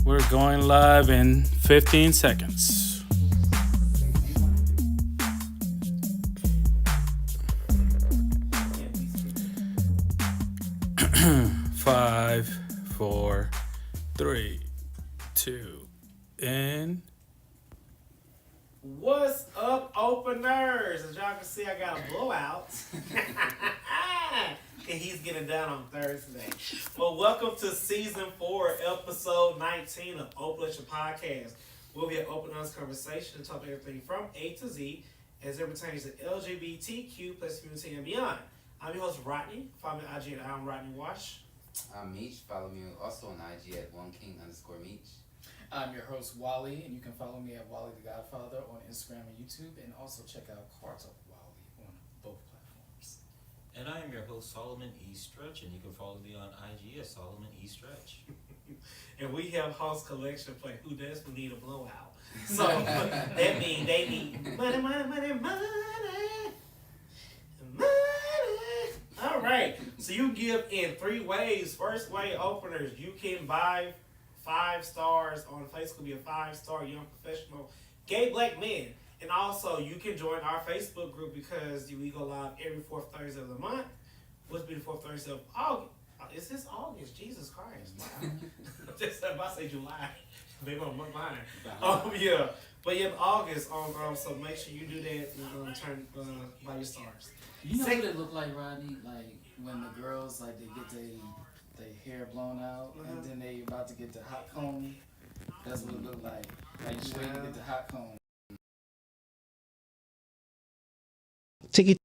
We're going live in 15 seconds. Five, four, three, two, and... What's up, openers? As y'all can see, I got a blowout. And he's getting down on Thursday. Well, welcome to Season 4, Episode 19 of Open Relationship We'll be an open, honest conversation and talk everything from A to Z as it pertains to LGBTQ plus community and beyond. I'm your host, Rodney. Follow me on IG at I'm Rodney Wash. I'm Meech. Follow me also on IG at OneKing_Meech. I'm your host, Wally, and you can follow me at Wally the Godfather on Instagram and YouTube, and also check out Cards of Wally on both platforms. And I am your host, Solomon E. Stretch, and you can follow me on IG at Solomon E. Stretch. And we have Host Collection play Who Desperately Need a Blowout. So that means they need money. All right. So you give in 3 ways. First way, openers, you can buy 5 stars on Facebook, be a 5-star young professional gay black men. And also, you can join our Facebook group because we go live every 4th Thursday of the month. What's be the 4th Thursday of August? Is this August? Jesus Christ. Wow. Just about to say July. Maybe I'm behind. Yeah. But yeah, August. So make sure you do that and turn by your stars. You know what it look like, Rodney? Like when the girls, like, they get their hair blown out, and then they about to get the hot comb. That's what it look like. Like you wait to get the hot comb. Tiki.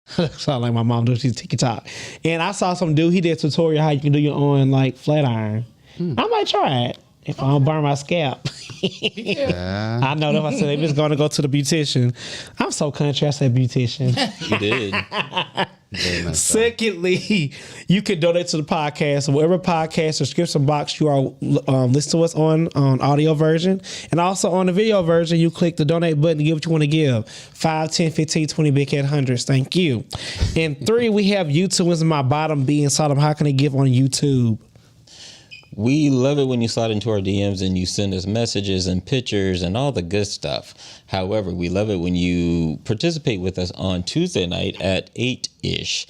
Sound like my mom does. She's TikTok. And I saw some dude. He did a tutorial how you can do your own like flat iron. I might try it if I don't burn my scalp. Yeah. I know that I said they just going to go to the beautician. I'm so country. I said beautician. You did. Secondly, you can donate to the podcast, whatever podcast subscription box you are listening to us on audio version, and also on the video version. You click the donate button to give what you want to give. 5, 10, 15, 20 big head hundreds. Thank you. And 3, we have YouTube as my bottom B and Sodom. How can they give on YouTube? We love it when you slide into our DMs and you send us messages and pictures and all the good stuff. However, we love it when you participate with us on Tuesday night at 8-ish,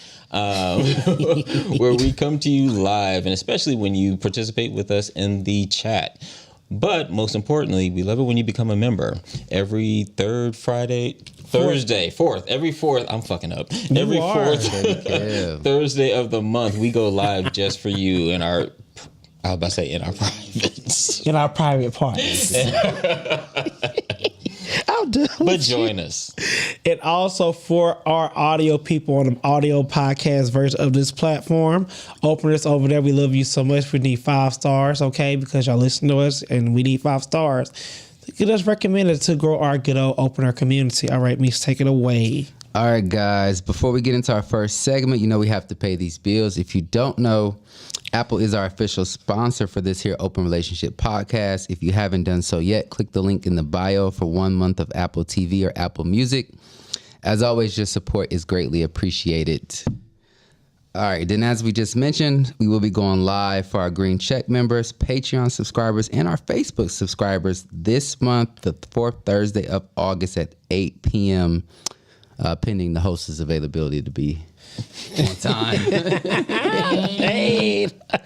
where we come to you live, and especially when you participate with us in the chat. But most importantly, we love it when you become a member. Every Thursday, 4th, every 4th, I'm fucking up. Every 4th Thursday of the month, we go live just for you in our... I was about to say in our privates. In our private parts. But join us. And also for our audio people on the audio podcast version of this platform, openers over there, we love you so much. We need 5 stars, okay? Because y'all listen to us and we need 5 stars. Get us recommended to grow our good old opener community. All right, Meech, take it away. All right, guys. Before we get into our first segment, you know we have to pay these bills. If you don't know, Apple is our official sponsor for this here Open Relationship Podcast. If you haven't done so yet, click the link in the bio for 1 month of Apple TV or Apple Music. As always, your support is greatly appreciated. All right, then as we just mentioned, we will be going live for our Green Check members, Patreon subscribers, and our Facebook subscribers this month, the 4th Thursday of August at 8 p.m., pending the host's availability to be on time. Hey. All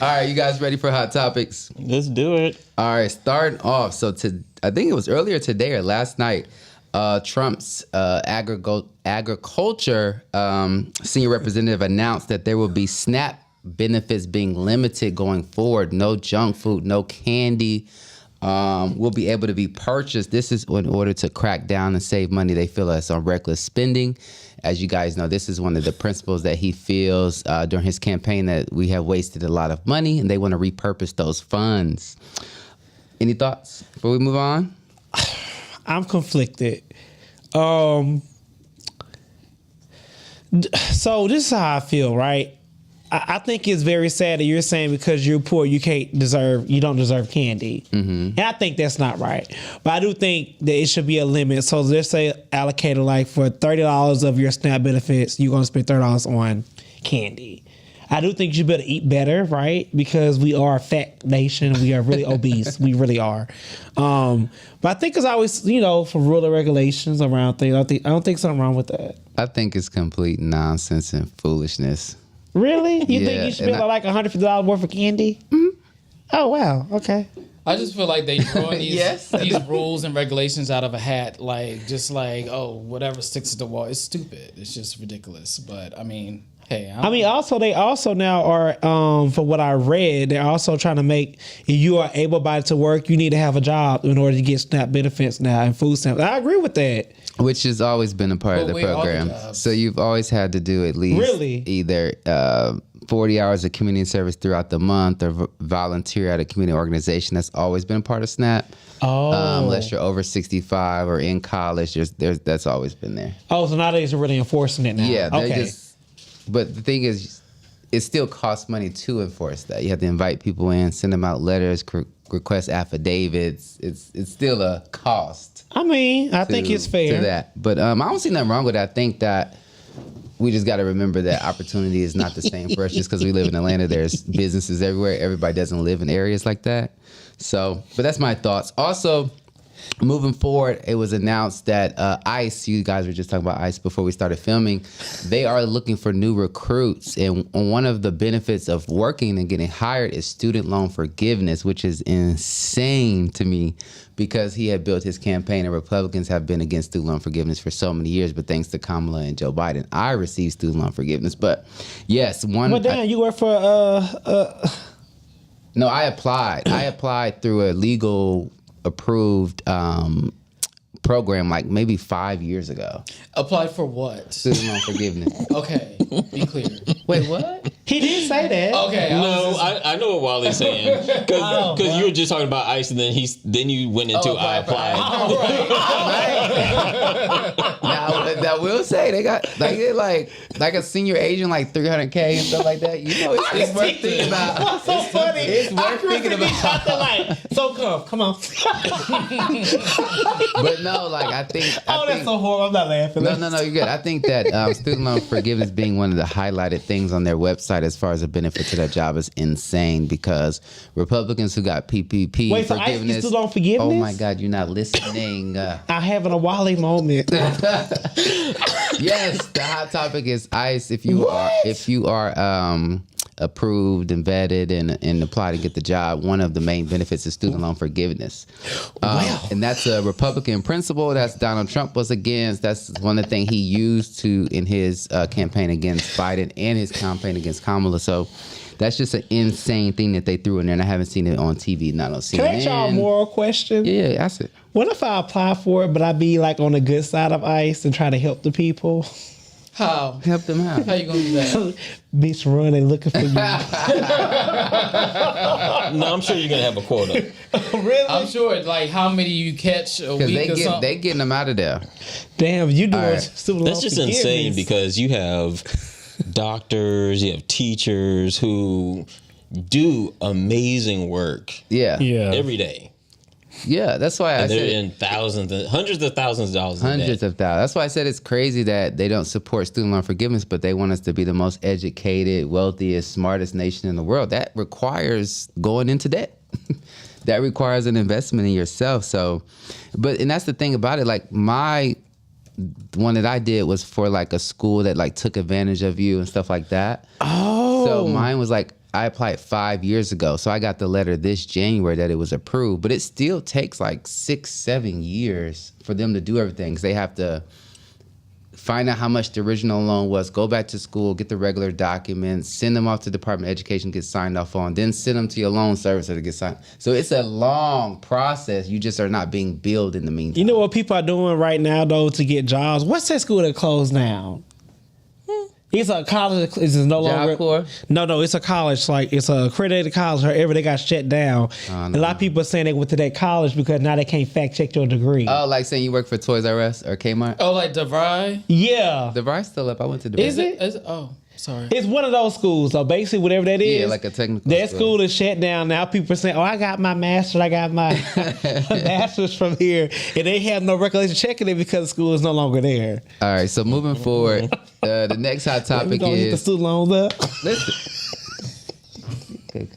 right, you guys ready for Hot Topics? Let's do it. All right, starting off. So I think it was earlier today or last night, Trump's agriculture senior representative announced that there will be SNAP benefits being limited going forward. No junk food, no candy will be able to be purchased. This is in order to crack down and save money. They feel that's on reckless spending. As you guys know, this is one of the principles that he feels during his campaign, that we have wasted a lot of money and they want to repurpose those funds. Any thoughts before we move on? I'm conflicted. So this is how I feel, right? I think it's very sad that you're saying because you're poor, you don't deserve candy. Mm-hmm. And I think that's not right. But I do think that it should be a limit. So let's say allocated like for $30 of your SNAP benefits, you're going to spend $30 on candy. I do think you better eat better, right? Because we are a fat nation. We are really obese. We really are. But I think it's always, for rule and regulations around things. I don't think something wrong with that. I think it's complete nonsense and foolishness. Really? You Yeah, think you should and be like $150 worth of candy? Mm-hmm. Oh, wow. Okay. I just feel like they drawing these Yes. these rules and regulations out of a hat, whatever sticks to the wall. It's stupid. It's just ridiculous. But I mean, hey, they also now are, from what I read, they're also trying to make, if you are able-bodied to work, you need to have a job in order to get SNAP benefits now and food stamps. I agree with that. Which has always been a part of the where are the program. jobs? So you've always had to do at least either 40 hours of community service throughout the month or volunteer at a community organization. That's always been a part of SNAP. Oh. Unless you're over 65 or in college, that's always been there. Oh, so nowadays they're really enforcing it now. Yeah, they're okay. But the thing is, it still costs money to enforce that. You have to invite people in, send them out letters, request affidavits. It's still a cost. I mean, I think it's fair. To that. But I don't see nothing wrong with it. I think that we just got to remember that opportunity is not the same for us. Just because we live in Atlanta, there's businesses everywhere. Everybody doesn't live in areas like that. So, but that's my thoughts. Also, moving forward, it was announced that ICE, you guys were just talking about ICE before we started filming, they are looking for new recruits. And one of the benefits of working and getting hired is student loan forgiveness, which is insane to me because he had built his campaign and Republicans have been against student loan forgiveness for so many years. But thanks to Kamala and Joe Biden, I received student loan forgiveness. But yes, Well, damn, you work for No, I applied. I applied through a legal approved program like maybe 5 years ago. Applied for what? Student loan forgiveness. Okay, be clear. Wait, what? He did say that. Okay, I know what Wally's saying because you were just talking about ICE and then you went into I applied. Now, I will say they got like a senior agent like $300K and stuff like that. It's worth thinking about. That's so funny. It's worth thinking about. So come on. But no, I think. That's so horrible. I'm not laughing. No, you're good. I think that student loan forgiveness being one of the highlighted things on their website as far as a benefit to that job is insane because Republicans who got PPP Wait, so forgiveness. ICE student loan forgiveness? Oh my God, you're not listening. I'm having a Wally moment. Yes, the hot topic is ICE. If you are approved and vetted and apply to get the job, one of the main benefits is student loan forgiveness. And that's a Republican principle that's Donald Trump was against. That's one of the things he used in his campaign against Biden and his campaign against Kamala. So that's just an insane thing that they threw in there, and I haven't seen it on TV, not on CNN. Can I ask y'all a moral question? Yeah, ask it. What if I apply for it, but I be on the good side of ICE and try to help the people? How? Help them out. How you gonna do that? Bitch, running looking for you. No, I'm sure you're gonna have a quota. Really? I'm sure. How many you catch a week or something? They getting them out of there. Damn, you doing right. student That's loan just forgiveness. insane because you have doctors, you have teachers who do amazing work Yeah. every day. Yeah, that's why I And they're said in hundreds of thousands of dollars a day. hundreds of thousands. That's why I said it's crazy that they don't support student loan forgiveness, but they want us to be the most educated, wealthiest, smartest nation in the world. That requires going into debt. That requires an investment in yourself. So, and that's the thing about it. My one that I did was for a school that took advantage of you and stuff like that. Oh. So mine was I applied 5 years ago, so I got the letter this January that it was approved, but it still takes 6-7 years for them to do everything because they have to find out how much the original loan was, go back to school, get the regular documents, send them off to the Department of Education, get signed off on, then send them to your loan servicer to get signed. So it's a long process. You just are not being billed in the meantime. You know what people are doing right now, though, to get jobs? What's that school that closed down? It's a college. It's no longer. Job Corps? No, it's a college. It's a accredited college. However, they got shut down. A lot of people are saying they went to that college because now they can't fact check your degree. Oh, saying you work for Toys R Us or Kmart? Oh, DeVry? Yeah. DeVry's still up. I went to DeVry. Is it? Oh. Sorry. It's one of those schools. So basically, whatever that is, Yeah, like a technical that school. school is shut down now. People are saying, "Oh, I got my master's, I got my master's from here," and they have no recollection checking it because the school is no longer there. All right, so moving forward, the next hot We topic gonna hit the is student loans up. listen.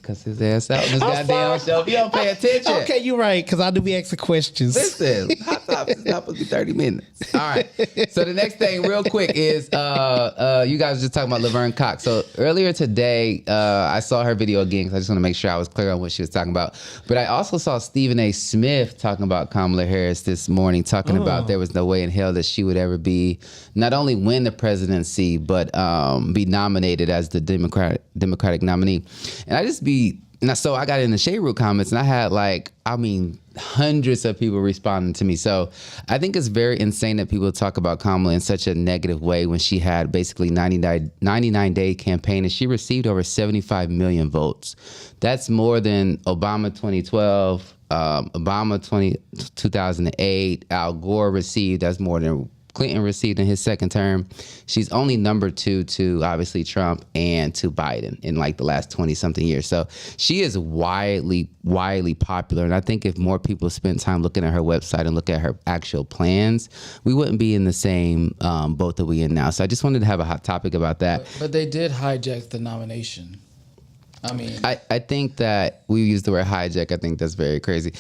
Cuss his ass out in this goddamn show. If you don't pay attention. Okay, you're right, because I do be asking questions. Listen, hot topics is not supposed to be 30 minutes. All right. So the next thing, real quick, is you guys were just talking about Laverne Cox. So earlier today, I saw her video again because I just want to make sure I was clear on what she was talking about. But I also saw Stephen A. Smith talking about Kamala Harris this morning, talking about there was no way in hell that she would ever be, not only win the presidency, but be nominated as the Democratic nominee. And so I got in the Shade Root comments, and I had hundreds of people responding to me. So I think it's very insane that people talk about Kamala in such a negative way when she had basically 99-day campaign, and she received over 75 million votes. That's more than Obama 2012, Obama 2008, Al Gore received. That's more than Clinton received in his second term. She's only number 2 to obviously Trump and to Biden in the last 20 something years. So she is widely popular. And I think if more people spent time looking at her website and look at her actual plans, we wouldn't be in the same boat that we in now. So I just wanted to have a hot topic about that. But they did hijack the nomination. I think that we use the word hijack. I think that's very crazy.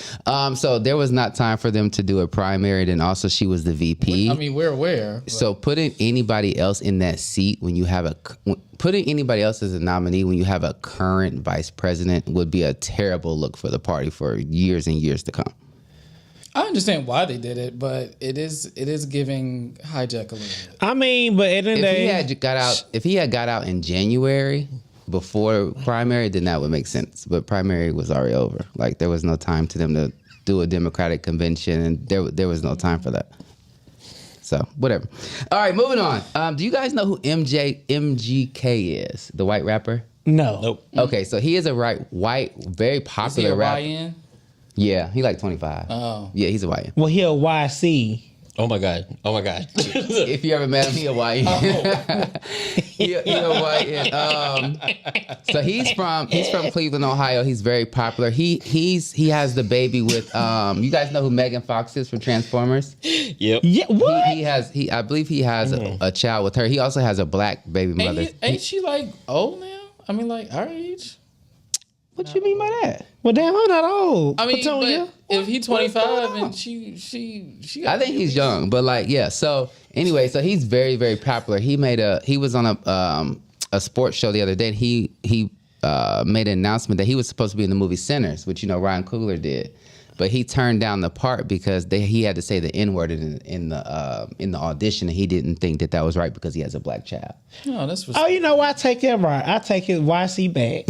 So there was not time for them to do a primary. Then also she was the VP. We're aware. So putting anybody else in that seat when you have putting anybody else as a nominee when you have a current vice president would be a terrible look for the party for years and years to come. I understand why they did it, but it is giving hijack a little bit. But at the end of the day, if he had got out in January before primary, then that would make sense. But primary was already over. There was no time to them to do a Democratic convention, and there was no time for that. So whatever. All right, moving on. Do you guys know who MGK is? The white rapper? no. Nope. Okay, so he is a white, very Is he popular a rapper. YN? Yeah, he 25. Oh. Yeah, he's a YN. Well, he a YC. Oh my God. If you ever met him, he a YN. he a YN. So he's from Cleveland, Ohio. He's very popular. He has the baby with you guys know who Megan Fox is from Transformers? Yep. Yeah, what? I believe he has a child with her. He also has a black baby mother. Ain't she old now? Our age? What you mean by that? Well, damn, I'm not old. But Petunia. if he's 25 and she I think he's young, but yeah. So anyway, so he's very, very popular. He was on a sports show the other day. And he made an announcement that he was supposed to be in the movie Sinners, which Ryan Coogler did, but he turned down the part because he had to say the N-word in the audition, and he didn't think that was right because he has a black child. No, that's Oh, you know what? I take him right. I take his YC back.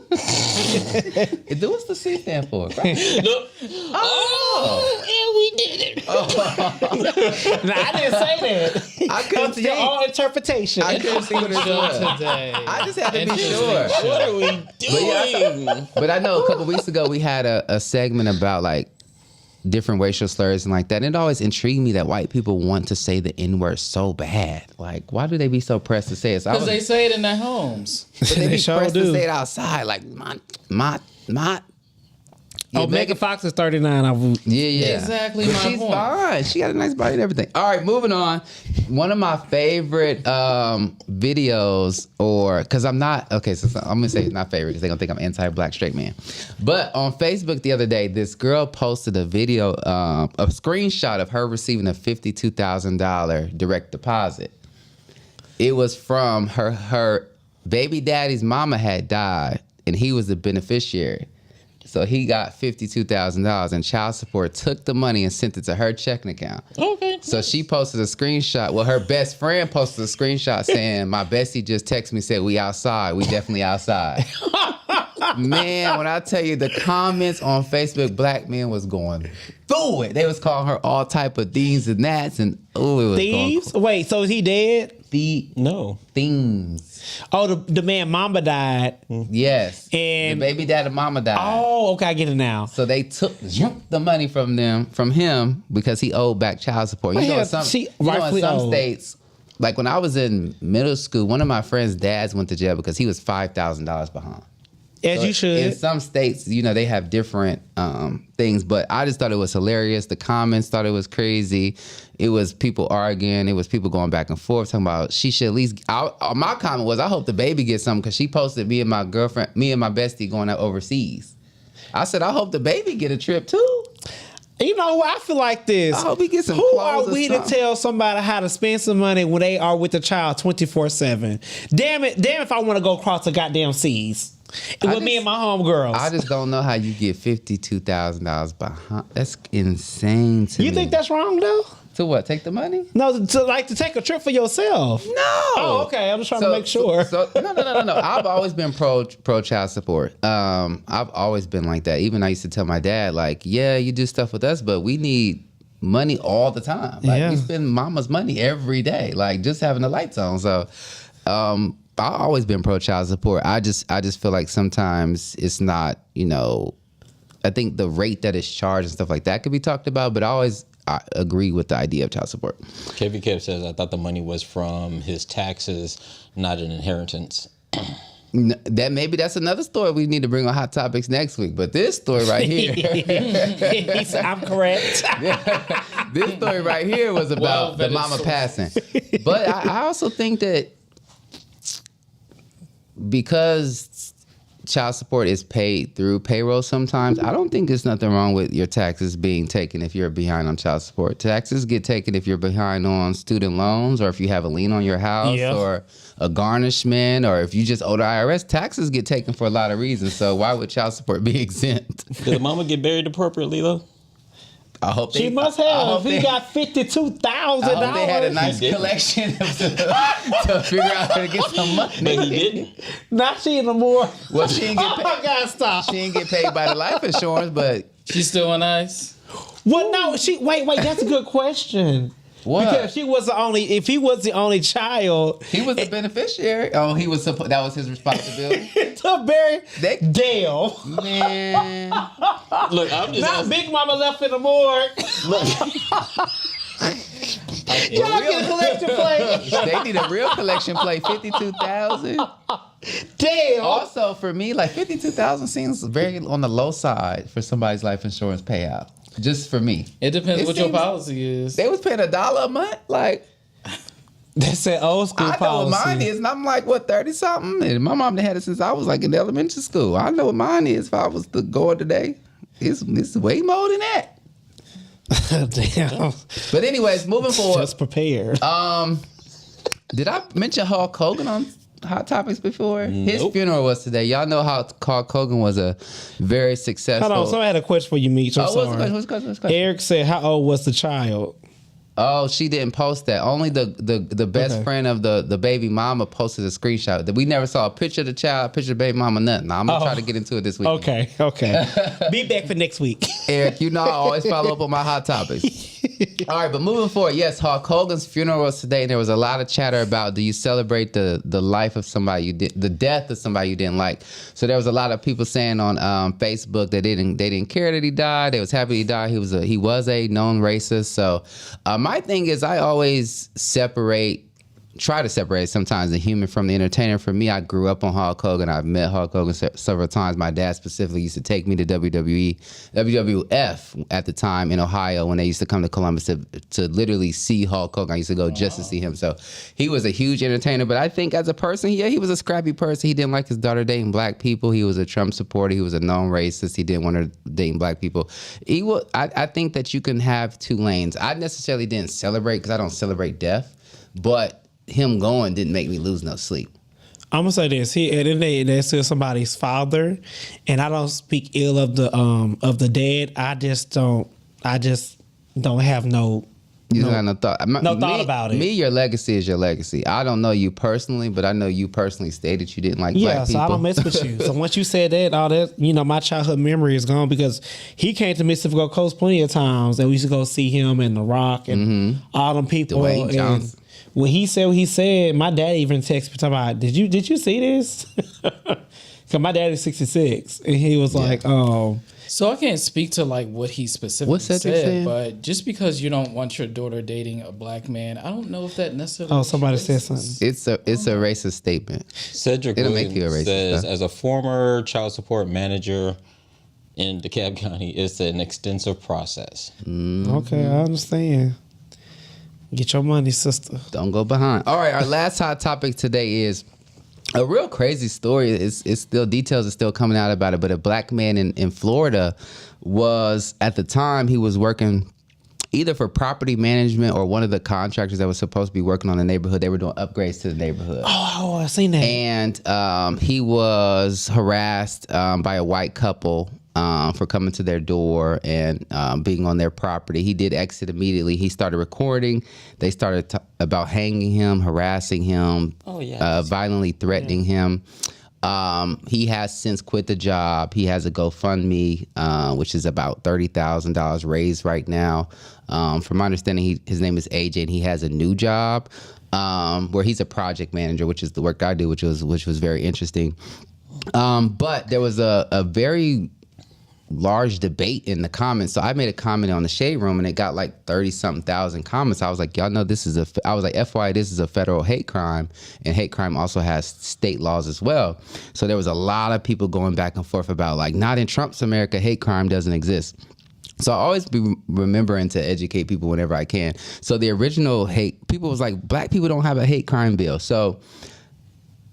What's the C stand for? Right? No. Yeah, we did it. Nah, I didn't say that. I couldn't It's your see. own interpretation. I couldn't see what it was. today. I just had to be Interesting sure. show. What are we doing? But I know a couple weeks ago we had a segment about different racial slurs and that. And it always intrigued me that white people want to say the N-word so bad. Why do they be so pressed to say it? Because they say it in their homes. But they be sure pressed do. to say it outside. My. Yeah, Megan Fox is 39. Yeah. Exactly But my she's point. fine. She got a nice body and everything. All right, moving on. One of my favorite videos, because I'm not, okay, so I'm going to say not favorite because they're going to think I'm anti-black straight man. But on Facebook the other day, this girl posted a video, a screenshot of her receiving a $52,000 direct deposit. It was from her baby daddy's mama had died, and he was the beneficiary. So he got $52,000, and child support took the money and sent it to her checking account. Okay. So she posted a screenshot. Well, her best friend posted a screenshot saying, "My bestie just texted me, said we outside. We definitely outside." Man, when I tell you the comments on Facebook, black men was going through it. They was calling her all type of thieves and that's, and it was Thieves? Wait, so is he dead? No. things. Oh, the man mama died. Yes, And- the baby daddy mama died. Oh, okay, I get it now. So they took the money from him because he owed back child support. You Well, know, yeah, in some, she in rightfully some owed. states, like when I was in middle school, one of my friends' dads went to jail because he was $5,000 behind. As So you should. In some states, they have different things, but I just thought it was hilarious. The comments thought it was crazy. It was people arguing. It was people going back and forth talking about she should at least. My comment was, I hope the baby gets something because she posted me and my bestie going out overseas. I said, I hope the baby get a trip too. You know what? I feel like this. I hope he gets some Who clothes are or we to something. tell somebody how to spend some money when they are with the child 24/7? Damn if I want to go across the goddamn seas. With me and my homegirls. I just don't know how you get $52,000 behind. That's insane to me. You think that's wrong though? To what? Take the money? No, to take a trip for yourself. No. Oh, okay. I'm just trying to make sure. No. I've always been pro child support. I've always been like that. Even I used to tell my dad, like, yeah, you do stuff with us, but we need money all the time. Like we spend mama's money every day, like just having the lights on. So I've always been pro child support. I just feel like sometimes it's not, I think the rate that is charged and stuff like that could be talked about, but I agree with the idea of child support. KV Kev says, I thought the money was from his taxes, not an inheritance. That's another story we need to bring on Hot Topics next week. But this story right here, He said, I'm correct. this story right here was about the mama passing. But I also think that because child support is paid through payroll sometimes, I don't think there's nothing wrong with your taxes being taken if you're behind on child support. Taxes get taken if you're behind on student loans or if you have a lien on your house or a garnishment or if you just owe the IRS. Taxes get taken for a lot of reasons. So why would child support be exempt? Did the mama get buried appropriately though? I hope She must have. He got $52,000. I hope they had a nice collection to figure out how to get some money. But he didn't. Not she no more. Well, she didn't get paid. Oh my God, stop. She didn't get paid by the life insurance, but She's still on ice. Well, no, wait, that's a good question. what? Because if he was the only child, He was the beneficiary. Oh, that was his responsibility. to bury Dale. Man. Look, I'm just Not asking. Big Mama left in the morgue. Y'all get a collection plate. They need a real collection plate, 52,000. Dale. Also, for me, like 52,000 seems very on the low side for somebody's life insurance payout. Just for me. It depends It what your seems- policy is. They was paying $1 a month. Like, That's an old school I know policy. what mine is, and I'm like, 30 something? And my mom had it since I was like in elementary school. I know what mine is if I was to go today. It's way more than that. Damn. But anyways, moving forward. Just prepared. Did I mention Hulk Hogan on Hot Topics before? His Nope. funeral was today. Y'all know how Hulk Hogan was a very successful. Hold on, somebody had a question for you, Meech. I'm what's sorry. the question? What's the question? Eric said, "How old was the child?" Oh, she didn't post that. Only the best friend of the baby mama posted a screenshot. That we never saw a picture of the child, picture of baby mama, nothing. Now, I'm gonna try to get into it this week. Okay. Be back for next week. Eric, I always follow up on my hot topics. All right, but moving forward, yes, Hulk Hogan's funeral was today, and there was a lot of chatter about do you celebrate the life of somebody the death of somebody you didn't like. So there was a lot of people saying on Facebook that they didn't care that he died. They was happy he died. He was a known racist. So my thing is, I always try to separate sometimes the human from the entertainer. For me, I grew up on Hulk Hogan. I've met Hulk Hogan several times. My dad specifically used to take me to WWF at the time in Ohio when they used to come to Columbus to literally see Hulk Hogan. I used to go just to see him. So he was a huge entertainer. But I think as a person, he was a scrappy person. He didn't like his daughter dating black people. He was a Trump supporter. He was a known racist. He didn't want her dating black people. I think that you can have two lanes. I necessarily didn't celebrate because I don't celebrate death. But him going didn't make me lose no sleep. I'm gonna say this: at the end of the day, that's still somebody's father, and I don't speak ill of the dead. I just don't have no. You don't have no thought. Thought about it. Me, your legacy is your legacy. I don't know you personally, but I know you personally stated you didn't like black people. So I don't mess with you. So once you said that, all that, my childhood memory is gone because he came to Mississippi Gulf Coast plenty of times, and we used to go see him and The Rock and all them people. Dwayne and Johnson. when he said what he said, my dad even texted me talking about, did you see this? Cause my dad is 66, and he was like, So I can't speak to like what he specifically What's Cedric said, saying? but just because you don't want your daughter dating a black man, I don't know if that necessarily. oh, somebody is said racist. something. It's a racist statement. Cedric It'll make Williams you a racist, says, huh? as a former child support manager in DeKalb County, it's an extensive process. Okay, I understand. Get your money, sister. Don't go behind. All right, our last hot topic today is a real crazy story. It's still, details are still coming out about it, but a black man in Florida was, at the time, he was working either for property management or one of the contractors that was supposed to be working on the neighborhood. They were doing upgrades to the neighborhood. Oh, I seen that. And he was harassed by a white couple for coming to their door and being on their property. He did exit immediately. He started recording. They started about hanging him, harassing him, violently threatening him. He has since quit the job. He has a GoFundMe, which is about $30,000 raised right now. From my understanding, his name is AJ, and he has a new job where he's a project manager, which is the work I do, which was very interesting. But there was a very large debate in the comments. So I made a comment on the Shade Room, and it got like 30-something thousand comments. I was like, y'all know this is I was like, FYI, this is a federal hate crime, and hate crime also has state laws as well. So there was a lot of people going back and forth about like, not in Trump's America, hate crime doesn't exist. So I always be remembering to educate people whenever I can. So the original hate, people was like, black people don't have a hate crime bill. So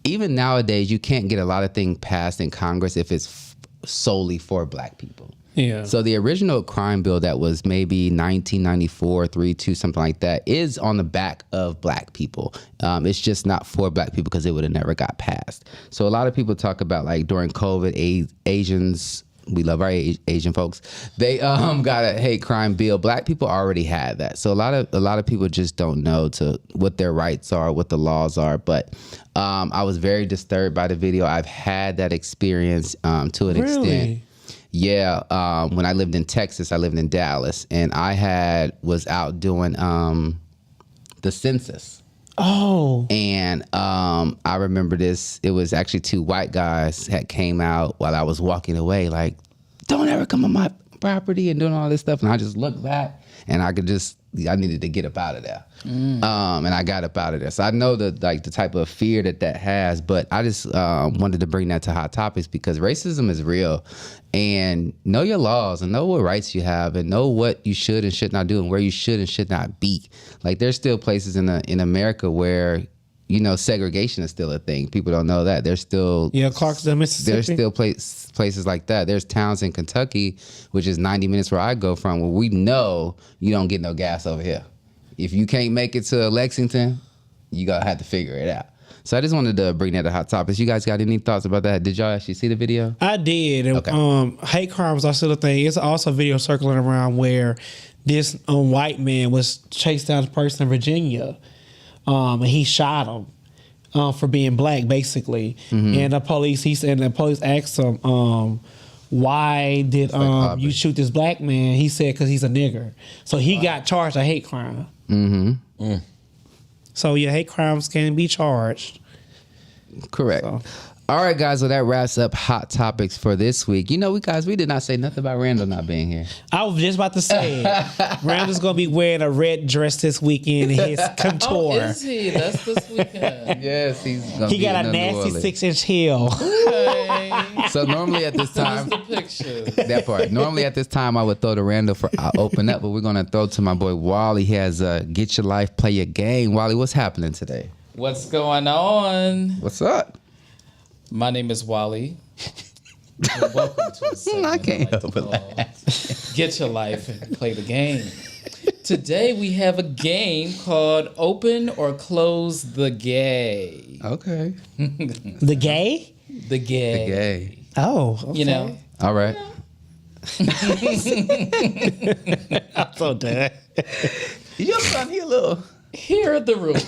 even nowadays, you can't get a lot of things passed in Congress if it's solely for black people. Yeah. So the original crime bill that was maybe 1994, 32, something like that, is on the back of black people. It's just not for black people because it would have never got passed. So a lot of people talk about like during COVID, Asians, we love our Asian folks, they got a hate crime bill. Black people already had that. So a lot of people just don't know what their rights are, what the laws are. But I was very disturbed by the video. I've had that experience to an extent. Yeah. When I lived in Texas, I lived in Dallas, and I was out doing the census. Oh. And I remember this. It was actually two white guys that came out while I was walking away, like, don't ever come on my property and doing all this stuff. And I just looked back, and I needed to get up out of there. And I got up out of there. So I know the type of fear that has, but I just wanted to bring that to Hot Topics because racism is real. And know your laws and know what rights you have and know what you should and should not do and where you should and should not be. Like there's still places in America where, you know, segregation is still a thing. People don't know that. There's still Clarksville, Mississippi. There's still places like that. There's towns in Kentucky, which is 90 minutes where I go from, where we know you don't get no gas over here. If you can't make it to Lexington, you gotta have to figure it out. So I just wanted to bring that to Hot Topics. You guys got any thoughts about that? Did y'all actually see the video? I did. Okay. Hate crimes are still a thing. It's also a video circling around where this white man was chased down a person in Virginia, and he shot him for being black, basically. Mm-hmm. And the police asked him, why did you shoot this black man? He said because he's a nigger. So he got charged a hate crime. Mm-hmm. So yeah, hate crimes can be charged. Correct. So. All right, guys. Well, that wraps up Hot Topics for this week. You know, we did not say nothing about Randall not being here. I was just about to say, Randall's gonna be wearing a red dress this weekend in his contour. Oh, is he? That's this weekend. Yes, he's gonna He be got in a New nasty Orleans. 6-inch heel. Okay. So normally at this time, The picture. that part. Normally at this time, I would throw to Randall for open up, but we're gonna throw to my boy Wally. He has Get Your Life, Play Your Game. Wally, what's happening today? What's going on? What's up? My name is Wally. And welcome to a segment I can't like to help but call Get Your Life and Play the Game. Today we have a game called Open or Close the Gay. Okay. The gay? The Gay. Gay. Oh, okay. You know, All right. I'm so dead. Your son, he a little. here are the rules.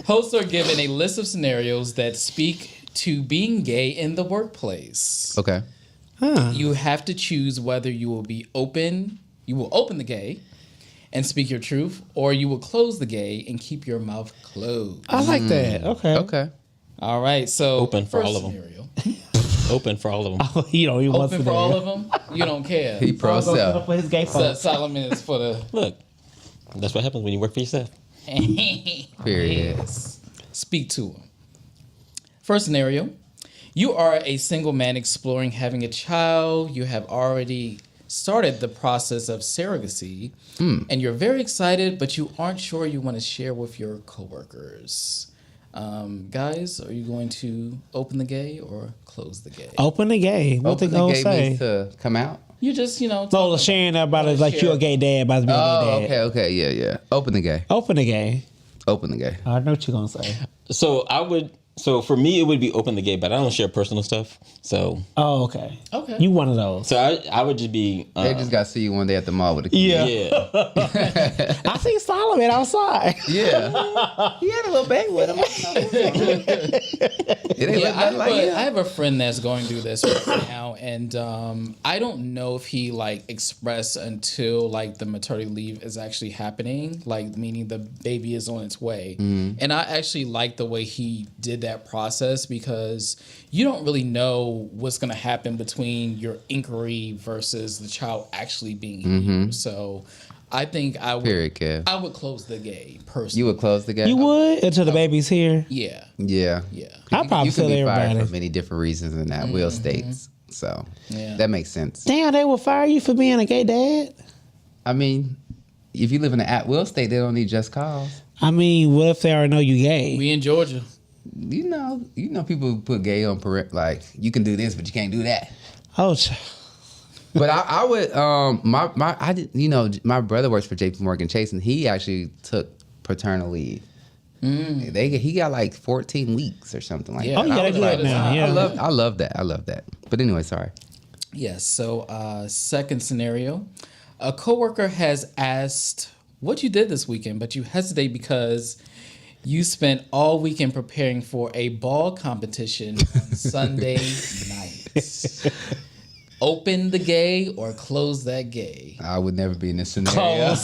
Hosts are given a list of scenarios that speak to being gay in the workplace. Okay. You have to choose whether you will open the gay and speak your truth, or you will close the gay and keep your mouth closed. I like that. Okay. Okay. All right, so Open for first all of them. scenario. Open for all of them. You know, he wants Open for all of them. You don't care. He pro self. for his gay So folks. Solomon is for the Look, that's what happens when you work for yourself. Period. Yes. Speak to him. First scenario. You are a single man exploring having a child. You have already started the process of surrogacy, and you're very excited, but you aren't sure you want to share with your coworkers. Guys, are you going to open the gay or close the gay? Open the gay. What they Open the gonna gay say? means to come out. You just, No, sharing about it like you a gay dad about to be a gay dad. Okay, yeah. Open the gay. Open the gay. Open the gay. I know what you're gonna say. So for me, it would be open the gate, but I don't share personal stuff. So Oh, okay. Okay. You one of those. I would just be. They just got to see you one day at the mall with a kid. Yeah. I see Solomon outside. Yeah. He had a little baby with him. It ain't Yeah, look nothing like I him. have a friend that's going through this right now, and I don't know if he expressed until the maternity leave is actually happening, meaning the baby is on its way. And I actually like the way he did that process because you don't really know what's going to happen between your inquiry versus the child actually being here. So I think I would. Period, Kev. I would close the gay personally. You would close the gate? You would until the baby's here. Yeah. Yeah. Yeah. I probably You tell can be fired everybody. for many different reasons in that will states. So Yeah. that makes sense. Damn, they will fire you for being a gay dad. I mean, if you live in an at-will state, they don't need just cause. I mean, what if they already know you gay? We in Georgia. You know people who put gay on you can do this, but you can't do that. Oh, But I would my brother works for JP Morgan Chase, and he actually took paternal leave. He got 14 weeks or something like Yeah. that. Oh, yeah, I they was do that now, yeah. I love that. But anyway, sorry. Yes. So, second scenario, a coworker has asked what you did this weekend, but you hesitate because you spent all weekend preparing for a ball competition on Sunday night. Open the gay or close that gay. I would never be in this scenario.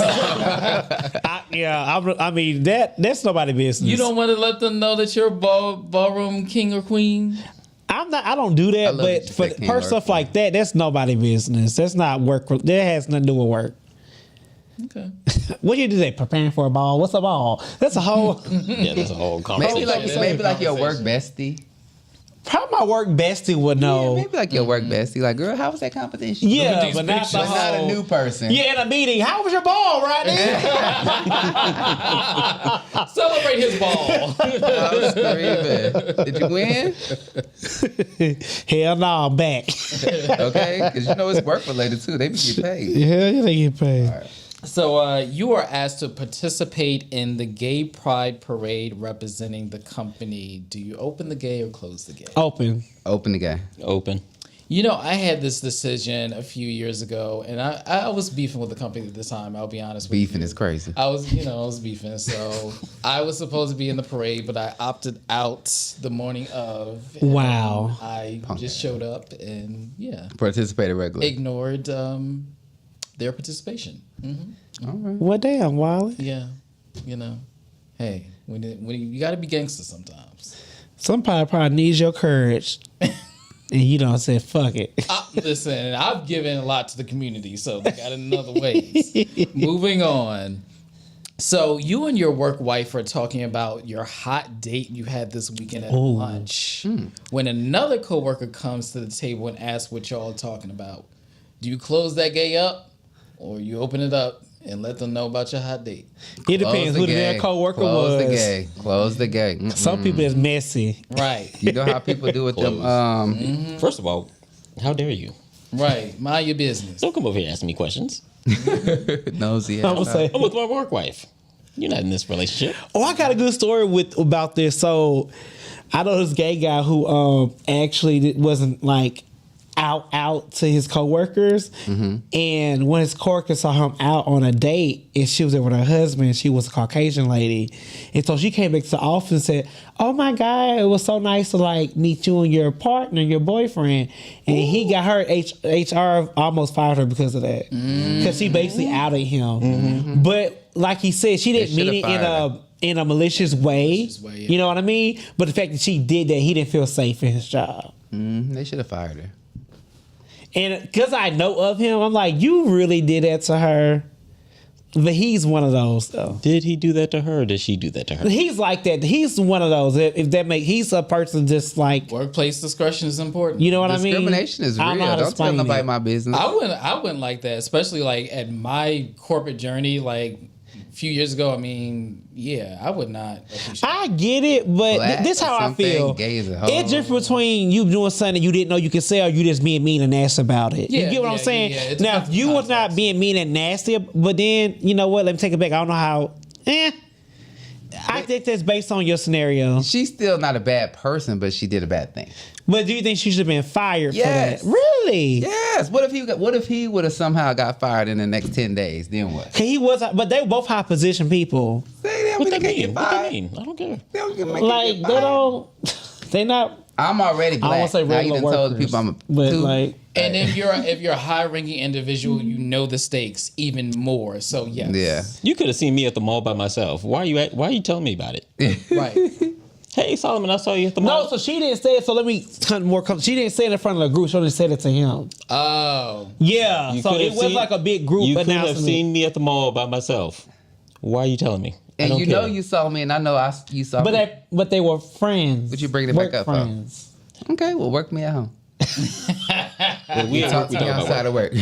I mean that's nobody's business. You don't want to let them know that you're ballroom king or queen. I don't do that, I love that but you for said king personal or stuff like that, that's nobody's business. That's not work. That has nothing to do with work. Okay. What do you do there? Preparing for a ball? What's a ball? That's a whole. Yeah, that's a whole conversation. maybe like your work bestie. Probably my work bestie would know. Yeah, maybe like your work bestie. Like, girl, how was that competition? Yeah, these but not the pictures. whole. Not a new person. Yeah, in a meeting. How was your ball, Rodney? Celebrate his ball. I was screaming. Did you win? Hell no, I'm back. Okay, because it's work related too. They be get paid. Yeah, they get paid. So you are asked to participate in the Gay Pride Parade representing the company. Do you open the gay or close the gay? Open. Open the guy. Open. I had this decision a few years ago, and I was beefing with the company at the time. I'll be honest with you. Beefing is crazy. I was beefing. So I was supposed to be in the parade, but I opted out the morning of. and Wow. I just showed up and, Participated regularly. ignored their participation. All right. Well, damn, Wally. Yeah. Hey, when you got to be gangster sometimes. Somebody probably needs your courage. And you don't say, fuck it. Listen, I've given a lot to the community, so they got it in other ways. Moving on. So you and your work wife are talking about your hot date you had this weekend at lunch. When another coworker comes to the table and asks what y'all are talking about, do you close that gay up or you open it up and let them know about your hot date? It depends who the co-worker was. Close the gay. Close the gay. Mm-mm. Some people is messy. Right. You know how people do with them. First of all, how dare you? Right. Mind your business. Don't come over here asking me questions. Nosy. I would say. I'm with my work wife. You're not in this relationship. Oh, I got a good story about this. So I know this gay guy who actually wasn't out to his coworkers, and when his coworkers saw him out on a date, and she was there with her husband, she was a Caucasian lady, and so she came back to the office and said, "Oh my God, it was so nice to meet you and your partner, your boyfriend," and he got her HR almost fired her because of that, because she basically outed him. But like he said, she didn't They mean it should've in fired in a malicious way. Yeah. You know what I mean? But the fact that she did that, he didn't feel safe in his job. They should have fired her. And because I know of him, I'm like, you really did that to her. But he's one of those, though. Did he do that to her or did she do that to her? He's like that. He's one of those. If that make, he's a person just like, Workplace discretion is important. you know what I mean? Discrimination is I real. don't know how to Don't tell explain nobody it. my business. I wouldn't like that, especially like at my corporate journey, like a few years ago. I mean, yeah, I would not appreciate I get it, but Black this or how I something, feel. gay as a hoe. It's different between you doing something you didn't know you could say, or you just being mean and nasty about it. You Yeah, get what I'm yeah, saying? yeah, it Now, depends if you on was not context. being mean and nasty, but then you know what? Let me take it back. I don't know how. I think that's based on your scenario. She's still not a bad person, but she did a bad thing. But do you think she should have been fired Yes. for that? Really? Yes. What if he would have somehow got fired in the next 10 days? Then what? He was, but they were both high position people. Say What they that can't mean? get What that fired. mean? I don't care. They don't get Like get they fired. don't. They not. I'm already I black. won't say Now you regular done told the workers, people I'm a but too- like. And if you're a high ranking individual, you know the stakes even more. So yes. Yeah. You could have seen me at the mall by myself. Why are you telling me about it? Right. Hey Solomon, I saw you at the mall. No, so she didn't say it. So let me hunt more. She didn't say it in front of the group. She only said it to him. Oh. Yeah, You so could it have was seen- like a big group You could have announcement. seen me at the mall by myself. Why are you telling me? I And don't you care. know you saw me, and I know you saw me. But they were friends. Would you bring it back Work up, huh? friends. Okay, well, work me at home. we Talk to me outside of work.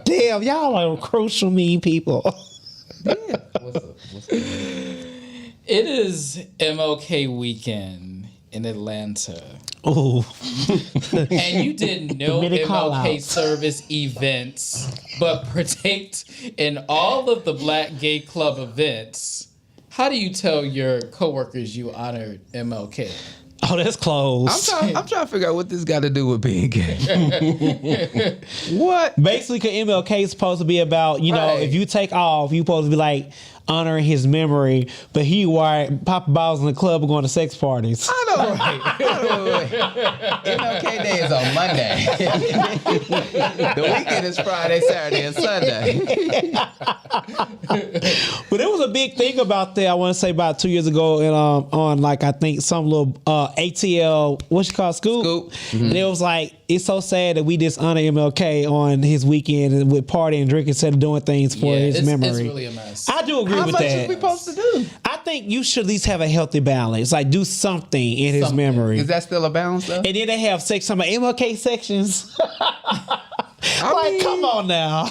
Damn, y'all are crucial mean people. Yeah. What's up? It is MLK weekend in Atlanta. Oh, And you did no Committee MLK call-out. service events, but partake in all of the Black Gay Club events. How do you tell your coworkers you honored MLK? oh, that's close. I'm trying to figure out what this got to do with being gay. What? Basically, cause MLK is supposed to be about, you know, Right. if you take off, you supposed to be like honoring his memory. But he wired Papa Balls in the club and going to sex parties. I know. Wait. MLK Day is on Monday. The weekend is Friday, Saturday, and Sunday. But there was a big thing about that. I want to say about 2 years ago, and on like I think some little ATL, what you call Scoop, Scoop. and it was like it's so sad that we dishonor MLK on his weekend and with party and drink instead of doing things for his memory. It's really a mess. I do agree How with much that. is we supposed to do? I think you should at least have a healthy balance, like do something in his Something. memory. Is that still a balance though? And then they have some MLK sections. Come on now.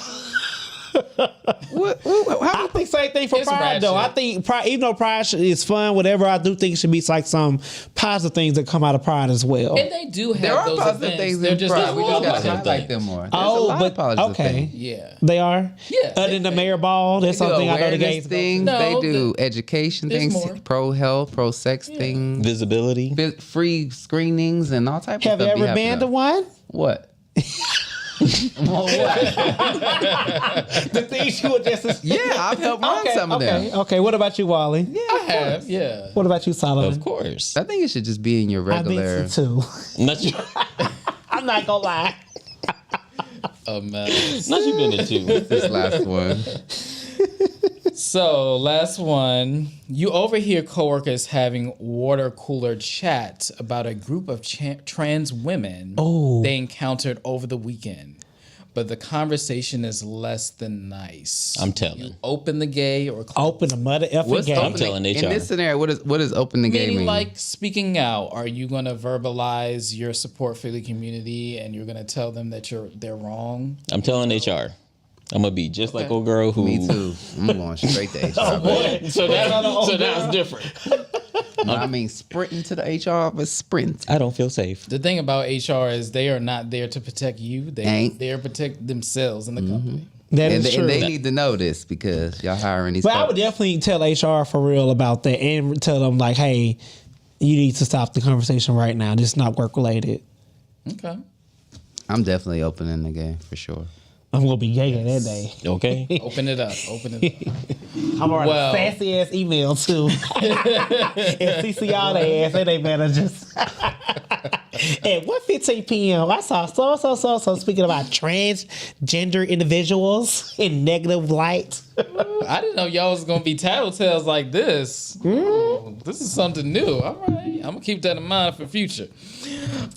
I think same thing for It's Pride though. I ratchet. think Pride, even though Pride is fun, whatever, I do think it should be like some positive things that come out of Pride as well. And they do have There are those positive events. things They're in just Pride. not We just got to positive highlight things. them more. There's a Oh, lot of positive okay, things. Yeah. they are. Yeah, Other than the mayor ball, that's They do something I know the awareness gays things. No, They do education there's things, more. pro health, pro sex things, Visibility. free screenings, and all types Have of you stuff. ever been to one? What? Well, what? The things you were just. Yeah, I've helped run some of them. Okay. What about you, Wally? I have, yeah. What about you, Solomon? Of course. I think it should just be in your I've regular. been to two. Not you. I'm not gonna lie. A mess. Not you been to two. This last one. So, last one. You overhear coworkers having water cooler chat about a group of trans women they encountered over the weekend. But the conversation is less than nice. I'm telling. Open the gay or close. Open the mother effing What's gate. I'm telling in HR. this scenario? What does open the game Meaning, mean? like speaking out. Are you going to verbalize your support for the community and you're going to tell them that they're wrong? I'm telling HR. I'm gonna be just like old girl who. Me too. I'm going straight to HR. So that's different. No, I mean, sprinting to the HR, but sprint. I don't feel safe. The thing about HR is they are not there to protect you. They Ain't. there to protect themselves and the company. That And is true. they need to know this because y'all hiring these. But I folks. would definitely tell HR for real about that and tell them like, hey, you need to stop the conversation right now. This is not work related. Okay. I'm definitely opening the game for sure. I'm gonna be gay that day. Okay. Open it up. Open it up. I'm gonna write Well- a sassy ass email too. And CC all their ass and they managers. At 1:15 p.m., I saw so speaking about transgender individuals in negative light. I didn't know y'all was gonna be tattletales like this. Oh, this is something new. All right, I'm gonna keep that in mind for future.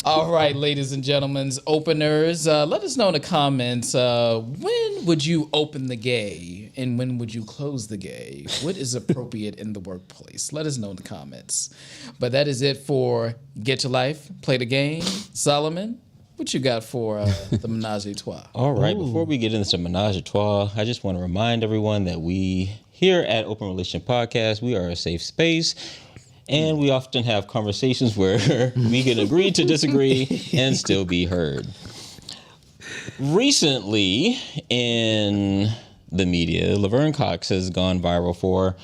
All right, ladies and gentlemen, openers, let us know in the comments when would you open the gay and when would you close the gay? What is appropriate in the workplace? Let us know in the comments. But that is it for Get Your Life, Play the Game. Solomon, what you got for the Menage a Trois? All right, before we get into Menage a Trois, I just want to remind everyone that we here at Open Relationship Podcast, we are a safe space. And we often have conversations where we can agree to disagree and still be heard. Recently, in the media, Laverne Cox has gone viral for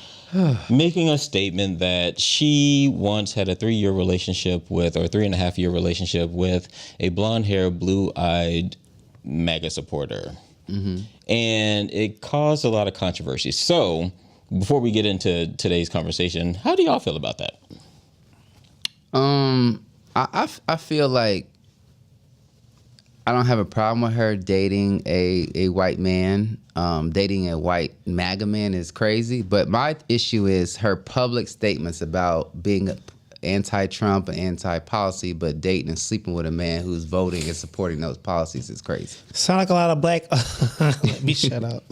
making a statement that she once had a 3-year relationship with, or 3.5-year relationship with, a blonde-haired, blue-eyed MAGA supporter. Mm-hmm. And it caused a lot of controversy. So, before we get into today's conversation, how do y'all feel about that? I feel like I don't have a problem with her dating a white man. Dating a white MAGA man is crazy, but my issue is her public statements about being anti-Trump and anti-policy, but dating and sleeping with a man who's voting and supporting those policies is crazy. Sound like a lot of black. Let me shut up.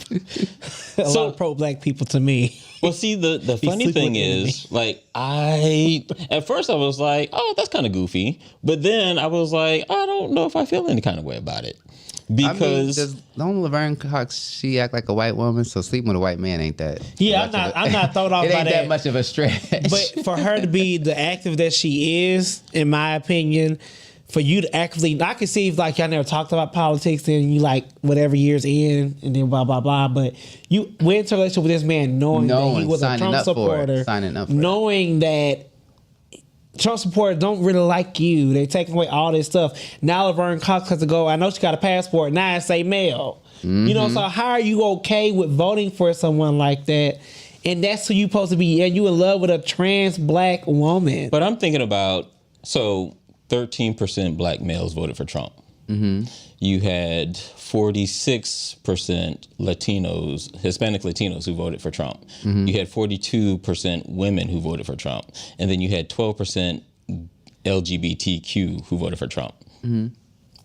A lot of pro-black people to me. Well, see, the funny thing is, like, at first I was like, oh, that's kind of goofy. But then I was like, I don't know if I feel any kind of way about it. Because don't Laverne Cox, she act like a white woman, so sleeping with a white man ain't that. Yeah, I'm not thrown off by that. It ain't that much of a stretch. But for her to be the active that she is, in my opinion, for you to actively, I can see if like y'all never talked about politics and you like whatever years in and then blah blah blah. But you went into a relationship with this man knowing that he was a Trump supporter, knowing that Trump supporters don't really like you. They taking away all this stuff. Now Laverne Cox has to go. I know she got a passport. Now it say male. Mm-hmm. You know, so how are you okay with voting for someone like that? And that's who you supposed to be. And you in love with a trans black woman. But I'm thinking about, so 13% black males voted for Trump. Mm-hmm. You had 46% Latinos, Hispanic Latinos who voted for Trump. Mm-hmm. You had 42% women who voted for Trump. And then you had 12% LGBTQ who voted for Trump. Mm-hmm.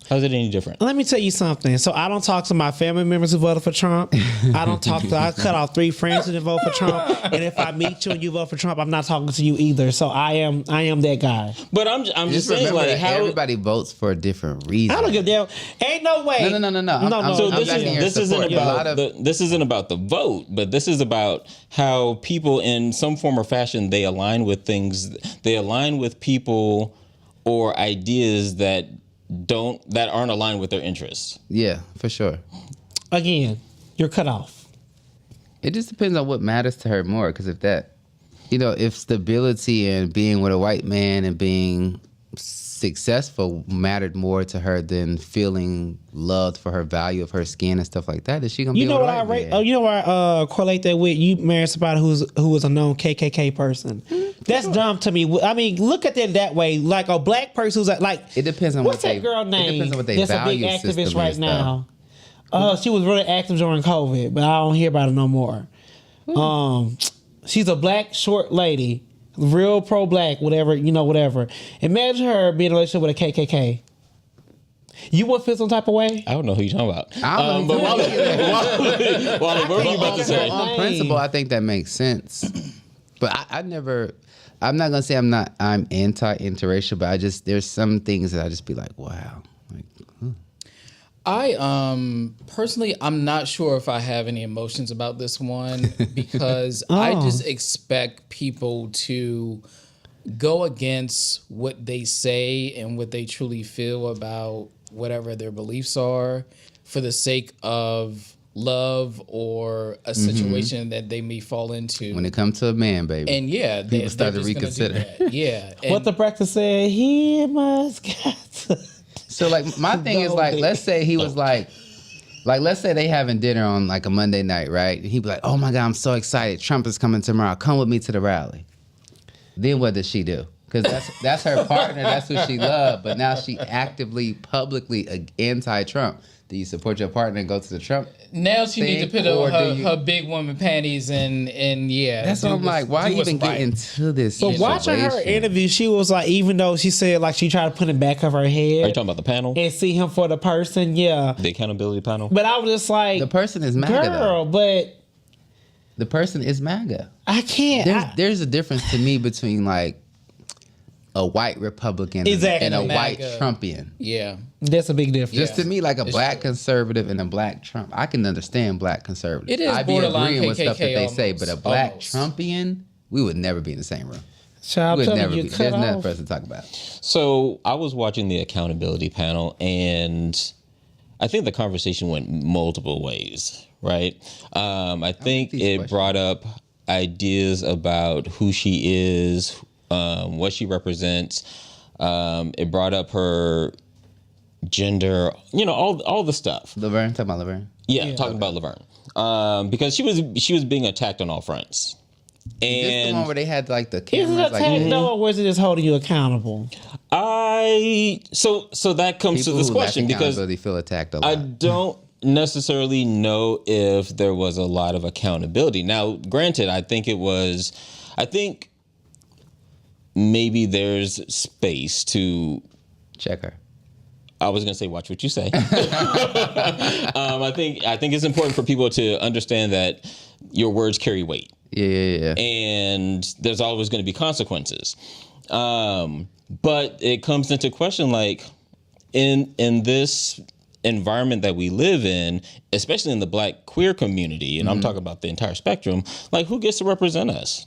How's it any different? Let me tell you something. So I don't talk to my family members who voted for Trump. I cut off 3 friends who didn't vote for Trump. And if I meet you and you vote for Trump, I'm not talking to you either. So I am that guy. But I'm just saying, like, how everybody votes for a different reason. I don't give a damn. Ain't no way. No. So this isn't about the vote, but this is about how people in some form or fashion, they align with things. They align with people or ideas that aren't aligned with their interests. Yeah, for sure. Again, you're cut off. It just depends on what matters to her more. Because if stability and being with a white man and being successful mattered more to her than feeling loved for her value of her skin and stuff like that, is she gonna be? You know what I rate? You know what I correlate that with? You married somebody who was a known KKK person. That's dumb to me. I mean, look at it that way. Like a black person who's like. It depends on what's that girl name? It depends on what they that's value a big activist system right is, now. She was really active during COVID, but I don't hear about it no more. She's a black short lady. Real pro-black, whatever. Imagine her being in a relationship with a KKK. You would feel some type of way? I don't know who you're talking about. But Wally, what were you about to say? On principle, I think that makes sense. But I'm not going to say I'm anti-interracial, but there's some things that I just be like, wow. I personally, I'm not sure if I have any emotions about this one because I just expect people to go against what they say and what they truly feel about whatever their beliefs are for the sake of love or a situation that they may fall into. When it comes to a man, baby. And yeah, people start to reconsider. Yeah. What the practice said, he must got to. So like my thing is like, let's say he was like let's say they having dinner on like a Monday night, right? He'd be like, oh my God, I'm so excited. Trump is coming tomorrow. Come with me to the rally. Then what does she do? because that's her partner. That's who she loved. But now she actively, publicly anti-Trump. Do you support your partner and go to the Trump? Now she thing, need to put or on do her big woman panties and yeah. That's what I'm like. Why even get into this? But watching her situation? interview, she was like, even though she said like she tried to put it back of her Are you head talking about the panel? and see him for the person, yeah. The accountability panel? But I was just like, The person is MAGA, girl, though. but The person is MAGA. I can't. There's a difference to me between like a white Republican Exactly. and a MAGA. white Trumpian. Yeah. That's a big difference. Just to me, like a black conservative and a black Trump. I can understand black conservatives. It is I be borderline agreeing with stuff that KKK they say, but a almost. black Almost. Trumpian, we would never be in the same room. Child, We I'm would telling never you, be. cut There's nothing off. for us to talk about. So I was watching the accountability panel, and I think the conversation went multiple ways, right? I think these it questions. brought up ideas about who she is, what she represents. It brought up her gender, all the stuff. Laverne, talking about Laverne. Yeah, talking about Laverne, because she was being attacked on all fronts. Is this the one And where they had like the Is it cameras? a Like, tag though, or was it just holding you accountable? so that comes people to this who lack question, because accountability feel attacked a I lot. don't necessarily know if there was a lot of accountability. Now, granted, I think maybe there's space to, Check her. I was going to say, watch what you say. I think it's important for people to understand that your words carry weight, Yeah. and there's always going to be consequences. But it comes into question, like in this environment that we live in, especially in the Black queer community, and I'm talking about the entire spectrum, like who gets to represent us?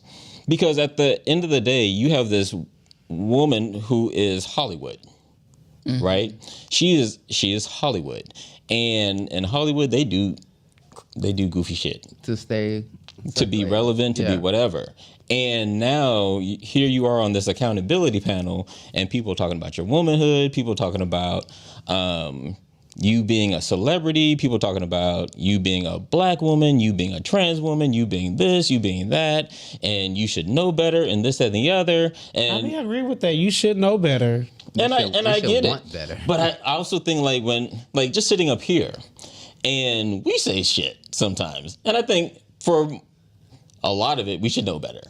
Because at the end of the day, you have this woman who is Hollywood, right? She is Hollywood, and in Hollywood they do goofy shit To stay. to be relevant, to be whatever. And now here you are on this accountability panel, and people talking about your womanhood, people talking about you being a celebrity, people talking about you being a black woman, you being a trans woman, you being this, you being that, and you should know better, and this, that, and the other. And I agree with that. You should know better. I get want it. better. But I also think like just sitting up here, and we say shit sometimes, and I think for a lot of it we should know better.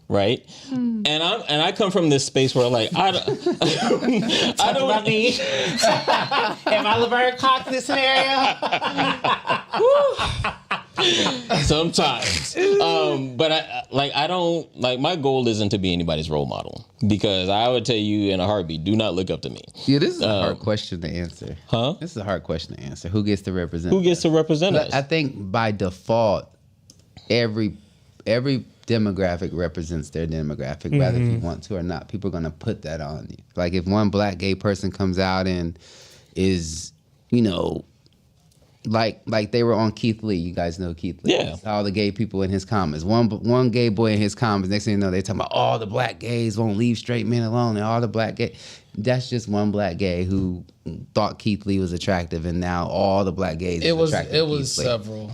Right, and I come from this space where like I don't About me. Am I Laverne Cox in this scenario? sometimes, but I don't like, my goal isn't to be anybody's role model, because I would tell you in a heartbeat, do not look up to me. Yeah, this is a hard question to answer. Huh? This is a hard question to answer. Who gets to represent? Who gets to represent us? I think by default, every demographic represents their demographic, whether if you want to or not. People are gonna put that on you. Like if one black gay person comes out and is, like they were on Keith Lee. You guys know Keith Lee. Yeah. All the gay people in his comments. One gay boy in his comments. Next thing you know, they talking about all the black gays won't leave straight men alone, and all the black gay. That's just one black gay who thought Keith Lee was attractive, and now all the black gays. It was attracted to Keith Lee. several.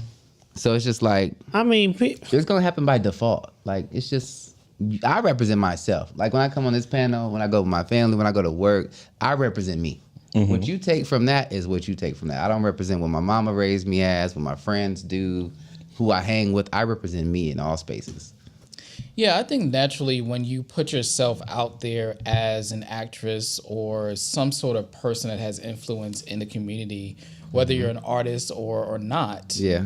So it's just like, I mean, it's gonna happen by default. Like it's just, I represent myself. Like when I come on this panel, when I go with my family, when I go to work, I represent me. What you take from that is what you take from that. I don't represent what my mama raised me as, what my friends do, who I hang with. I represent me in all spaces. Yeah, I think naturally when you put yourself out there as an actress or some sort of person that has influence in the community, whether you're an artist or not, Yeah.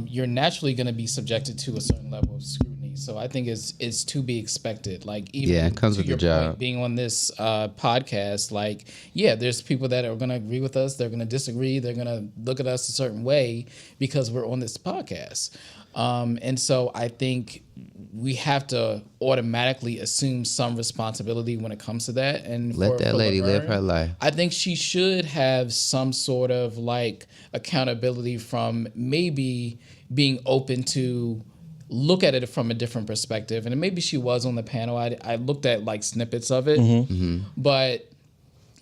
you're naturally going to be subjected to a certain level of scrutiny. So I think it's to be expected. Like even Yeah, it comes to with the your job. point, being on this podcast, like there's people that are going to agree with us. They're going to disagree. They're going to look at us a certain way because we're on this podcast. And so I think we have to automatically assume some responsibility when it comes to that. And Let that lady live Laverne, her life. I think she should have some sort of like accountability from maybe being open to look at it from a different perspective. And maybe she was on the panel. I looked at like snippets of it, but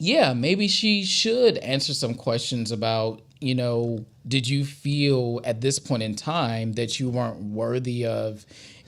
yeah, maybe she should answer some questions about, did you feel at this point in time that you weren't worthy of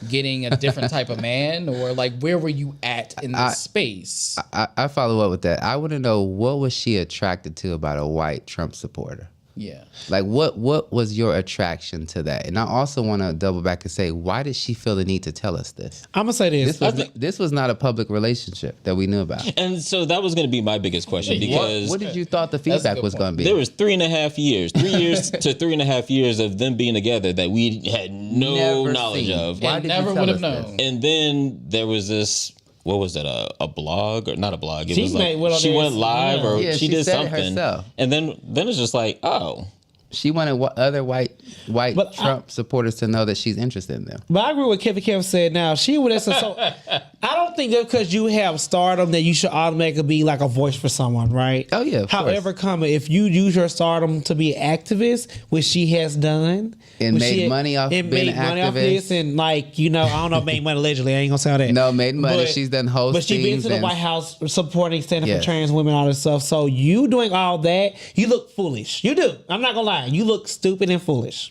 getting a different type of man, or like where were you at in this space? I follow up with that. I want to know, what was she attracted to about a white Trump supporter? Yeah. Like, what was your attraction to that? And I also want to double back and say, why did she feel the need to tell us this? I'm gonna say this. This was not a public relationship that we knew about. And so that was going to be my biggest question, because What did you thought the feedback was going to be? there was 3.5 years, 3 years to 3.5 years of them being together that we had no Never knowledge seen. of. Why And did you never tell would us have this? known. And then there was this, what was that, a blog, or not a blog? It She was made one like of she these- went live, yeah. or Yeah, she she did said it something, herself. and then it's just like, oh, She wanted other white But Trump supporters to know that she's interested in them. But I agree with Kevin. Kevin said. Now she would have said so. I don't think that because you have stardom that you should automatically be like a voice for someone, right? Oh, yeah, of However, course. if you use your stardom to be an activist, which she has done, And which made money off and being made an money off activist. this, and like I don't know, made money allegedly. I ain't gonna say all that. No, made money. She's done hostings. But she been to the and- White House supporting, standing Yes. for trans women, all this stuff. So you doing all that, you look foolish. You do. I'm not gonna lie. You look stupid and foolish.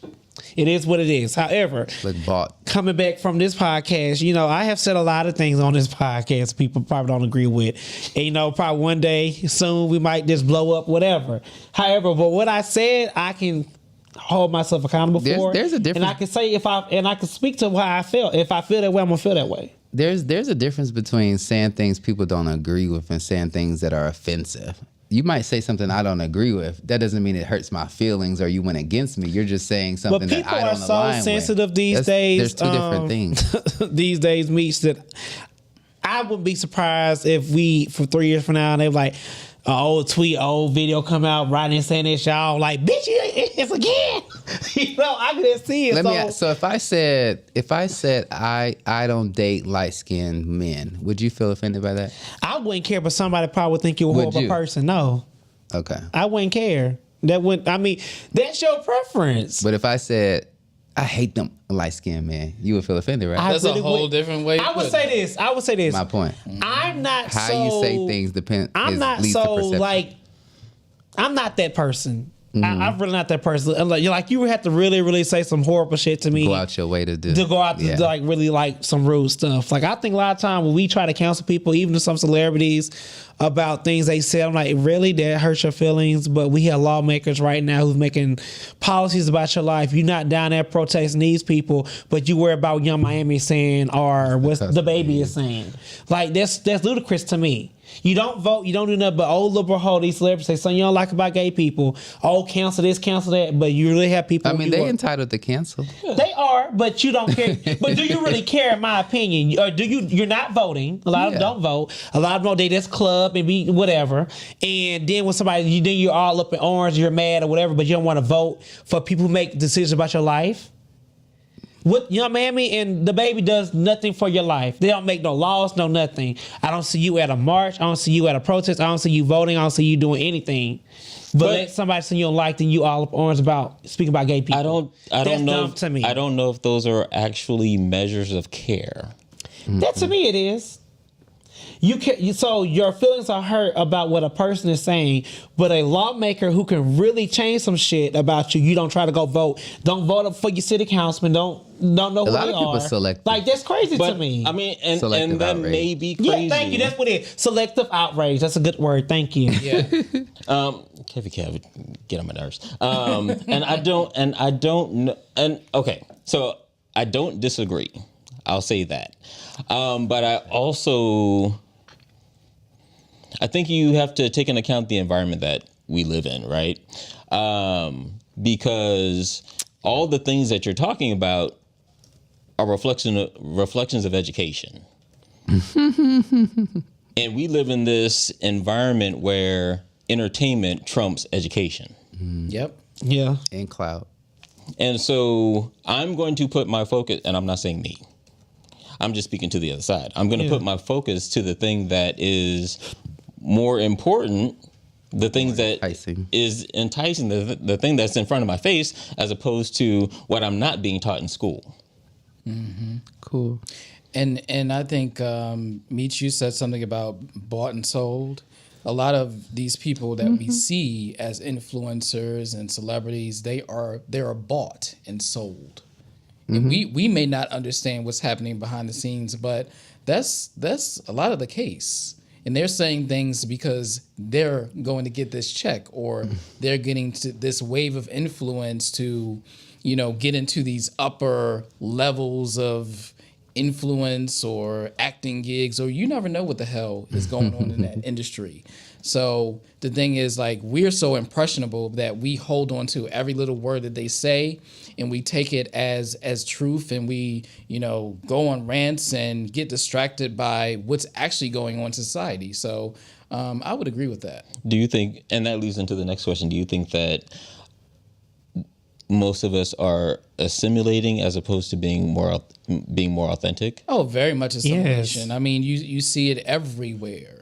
It is what it is. However, Look bought. coming back from this podcast, I have said a lot of things on this podcast people probably don't agree with. And, probably one day soon we might just blow up, whatever. However, but what I said, I can hold myself accountable for. There's a difference. And I can say I can speak to how I felt. If I feel that way, I'm gonna feel that way. There's a difference between saying things people don't agree with and saying things that are offensive. You might say something I don't agree with. That doesn't mean it hurts my feelings or you went against me. You're just saying something But that people I are don't so align sensitive with. these days. There's two different things. These days, Meech, that I wouldn't be surprised if we, for 3 years from now, they were like, an old tweet, old video come out, Rodney saying this, y'all like, bitch, it's again. I couldn't see it. So if I said I don't date light skinned men, would you feel offended by that? I wouldn't care, but somebody probably would think you're a Would horrible you? person. No, Okay. I wouldn't care. That's your preference. But if I said I hate them light skinned men, you would feel offended, right? That's a whole different way. I would say this. My point. I'm not How so, you say things depends. I'm not leads to so perception. like. I'm not that person. I'm really not that person. I'm like you would have to really, really say some horrible shit to me Go out your way to do. to go out to Yeah. like really like some rude stuff. Like I think a lot of time when we try to counsel people, even to some celebrities, about things they said, I'm like, really, that hurts your feelings. But we have lawmakers right now who's making policies about your life. You're not down there protesting these people, but you worry about what Young Miami is saying or what the baby is saying. Like that's ludicrous to me. You don't vote, you don't do nothing but old liberal hoe these celebrities say something you don't like about gay people. Oh, cancel this, cancel that. But you really have people. I mean, they entitled to cancel. They are, but you don't care. But do you really care? In my opinion, or do you? You're not voting. A lot of them don't vote. A lot of them they just club and be whatever. And then when somebody, then you're all up in orange, you're mad or whatever, but you don't want to vote for people who make decisions about your life. What Young Mammy and the baby does nothing for your life. They don't make no laws, no nothing. I don't see you at a march. I don't see you at a protest. I don't see you voting. I don't see you doing anything. But let somebody say you don't like, then you all up orange about speaking about gay people. I don't That's know. dumb to me. I don't know if those are actually measures of care. That to me it is. So your feelings are hurt about what a person is saying, but a lawmaker who can really change some shit about you, you don't try to go vote. Don't vote up for your city councilman. Don't know who A lot they of people are. selective. Like that's crazy But to me. I mean, and Selective that outrage. may be crazy. yeah, thank you. That's what it is. Selective outrage. That's a good word. Thank you. Yeah. Kev, get on my nerves. And I don't know. And okay, so I don't disagree. I'll say that. But I think you have to take into account the environment that we live in, right? Because all the things that you're talking about are reflections of education. And we live in this environment where entertainment trumps education. Yep. Yeah. And cloud. And so I'm going to put my focus, and I'm not saying me, I'm just speaking to the other side. I'm going to put my focus to the thing that is more important, the things that enticing. is enticing, the thing that's in front of my face, as opposed to what I'm not being taught in school. Mm-hmm. Cool. And I think Meech, you said something about bought and sold. a lot of these people that we see as influencers and celebrities, they are bought and sold. And we may not understand what's happening behind the scenes, but that's a lot of the case. And they're saying things because they're going to get this check, or they're getting to this wave of influence to, get into these upper levels of influence or acting gigs, or you never know what the hell is going on in that industry. So the thing is, like, we're so impressionable that we hold on to every little word that they say, and we take it as truth, and we, go on rants and get distracted by what's actually going on in society. So I would agree with that. Do you think, and that leads into the next question, do you think that most of us are assimilating as opposed to being more authentic? Oh, very much assimilation. Yes. I mean, you see it everywhere.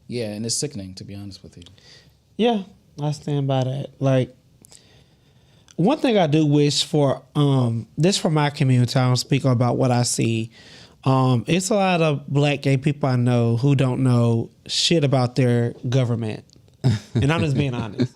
Yeah, and it's sickening, to be honest with you. Yeah, I stand by that. Like, one thing I do wish for, this for my community, I'm speaking about what I see. It's a lot of black gay people I know who don't know shit about their government. And I'm just being honest.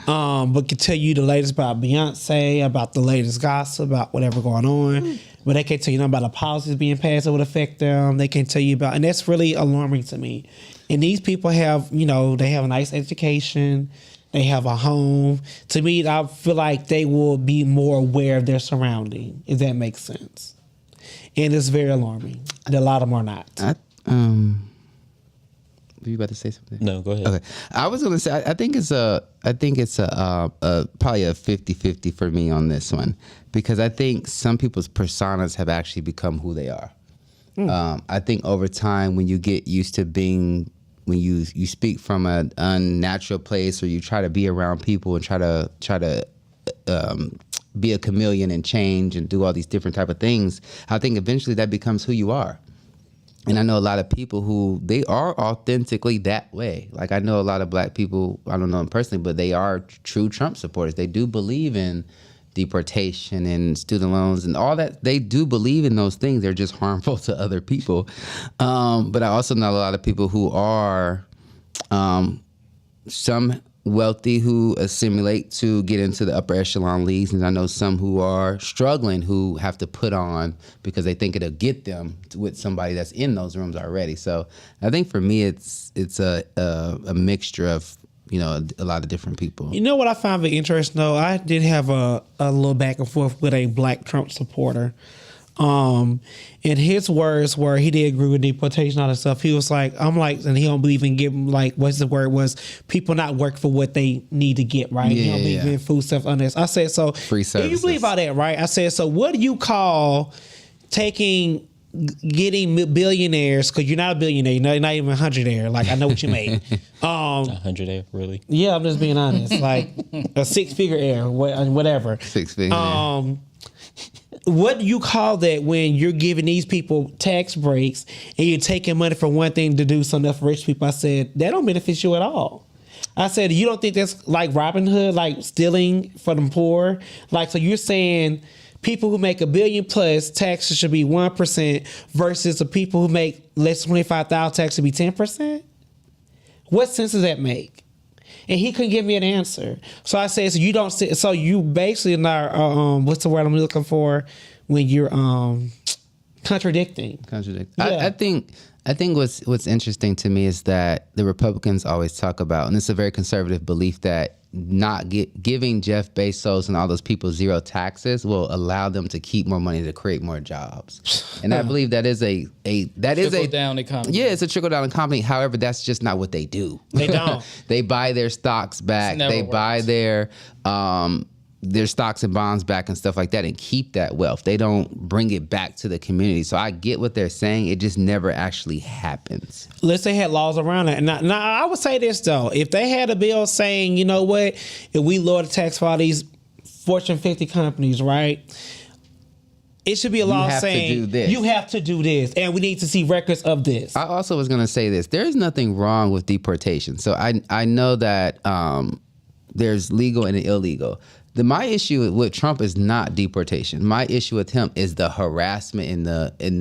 But can tell you the latest about Beyonce, about the latest gossip, about whatever going on. But they can't tell you nothing about the policies being passed that would affect them. They can't tell you about, and that's really alarming to me. And these people have, they have a nice education. They have a home. To me, I feel like they will be more aware of their surrounding, if that makes sense. And it's very alarming. And a lot of them are not. Were you about to say something? No, go ahead. Okay. I was going to say, I think it's probably a 50-50 for me on this one, because I think some people's personas have actually become who they are. I think over time, when you get used to when you speak from an unnatural place, or you try to be around people and try to be a chameleon and change and do all these different type of things, I think eventually that becomes who you are. And I know a lot of people who, they are authentically that way. Like, I know a lot of black people, I don't know them personally, but they are true Trump supporters. They do believe in deportation and student loans and all that. They do believe in those things. They're just harmful to other people. But I also know a lot of people who are some wealthy who assimilate to get into the upper echelon leagues, and I know some who are struggling who have to put on because they think it'll get them with somebody that's in those rooms already. So I think for me, it's a mixture of a lot of different people. You know what I found very interesting though? I did have a little back and forth with a black Trump supporter. And his words were, he did agree with deportation and all that stuff. He was like, and he don't believe in giving, like, what's the word was, people not work for what they need to get, right? He don't believe in food stuff on this. I said, so free services. Do you believe all that, right? I said, so what do you call getting billionaires, because you're not a billionaire, you're not even a hundredaire. Like, I know what you made. A hundredaire, really? Yeah, I'm just being honest. Like, a six-figure heir, whatever. Six-figure. What do you call that when you're giving these people tax breaks and you're taking money from one thing to do something for rich people? I said, that don't benefit you at all. I said, you don't think that's like Robin Hood, like stealing from the poor? Like, so you're saying people who make $1 billion plus taxes should be 1% versus the people who make less than $25,000 taxes should be 10%? What sense does that make? And he couldn't give me an answer. So I said, so you basically are, what's the word I'm looking for when you're contradicting. Yeah. I think what's interesting to me is that the Republicans always talk about, and it's a very conservative belief, that not giving Jeff Bezos and all those people zero taxes will allow them to keep more money to create more jobs. And I believe that is a trickle down economy. Yeah, it's a trickle down economy. However, that's just not what they do. They don't. They buy their stocks back. They buy their stocks and bonds back and stuff like that and keep that wealth. They don't bring it back to the community. So I get what they're saying. It just never actually happens. Unless they had laws around it. Now, I would say this, though. If they had a bill saying, you know what, if we lower the tax for all these Fortune 50 companies, right, it should be a law saying you have to do this, and we need to see records of this. I also was going to say this. There's nothing wrong with deportation. So I know that there's legal and illegal. My issue with Trump is not deportation. My issue with him is the harassment and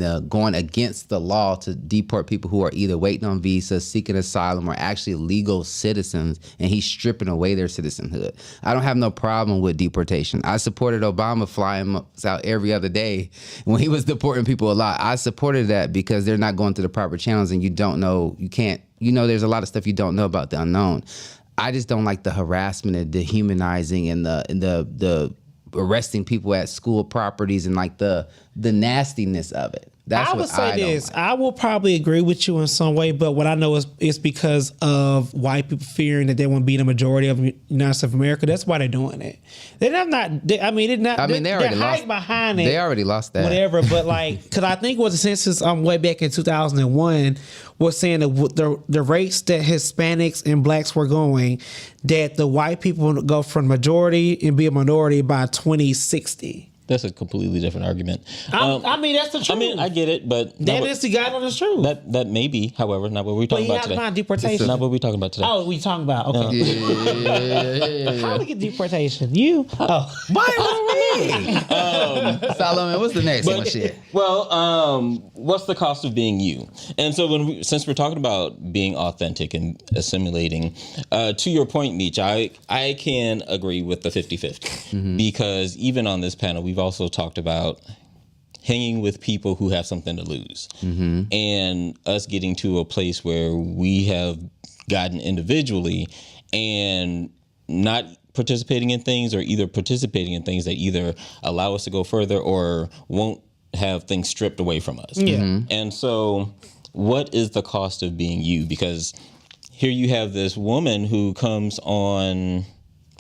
the going against the law to deport people who are either waiting on visas, seeking asylum, or actually legal citizens, and he's stripping away their citizenhood. I don't have no problem with deportation. I supported Obama flying us out every other day when he was deporting people a lot. I supported that because they're not going through the proper channels, and there's a lot of stuff you don't know about the unknown. I just don't like the harassment and dehumanizing and the arresting people at school properties and like the nastiness of it. That's I would say this. I will probably agree with you in some way, but what I know is it's because of white people fearing that they won't be the majority of the United States of America. That's why they're doing it. They're not. They already lost behind it. They already lost that. Whatever, but like, because I think what the census way back in 2001 was saying that the rates that Hispanics and blacks were going, that the white people would go from majority and be a minority by 2060. That's a completely different argument. I mean, that's the truth. I mean, I get it, but that is the guidance truth. That may be, however, not what we're talking about today. Not deportation. Not what we're talking about today. Oh, we talking about okay. Yeah. How do we get deportation? You? Oh, why me? Solomon, what's the next one? Shit. Well, what's the cost of being you? And so since we're talking about being authentic and assimilating, to your point, Meech, I can agree with the 50-50 because even on this panel, we've also talked about hanging with people who have something to lose and us getting to a place where we have gotten individually and not participating in things or either participating in things that either allow us to go further or won't have things stripped away from us. Yeah. And so what is the cost of being you? Because here you have this woman who comes on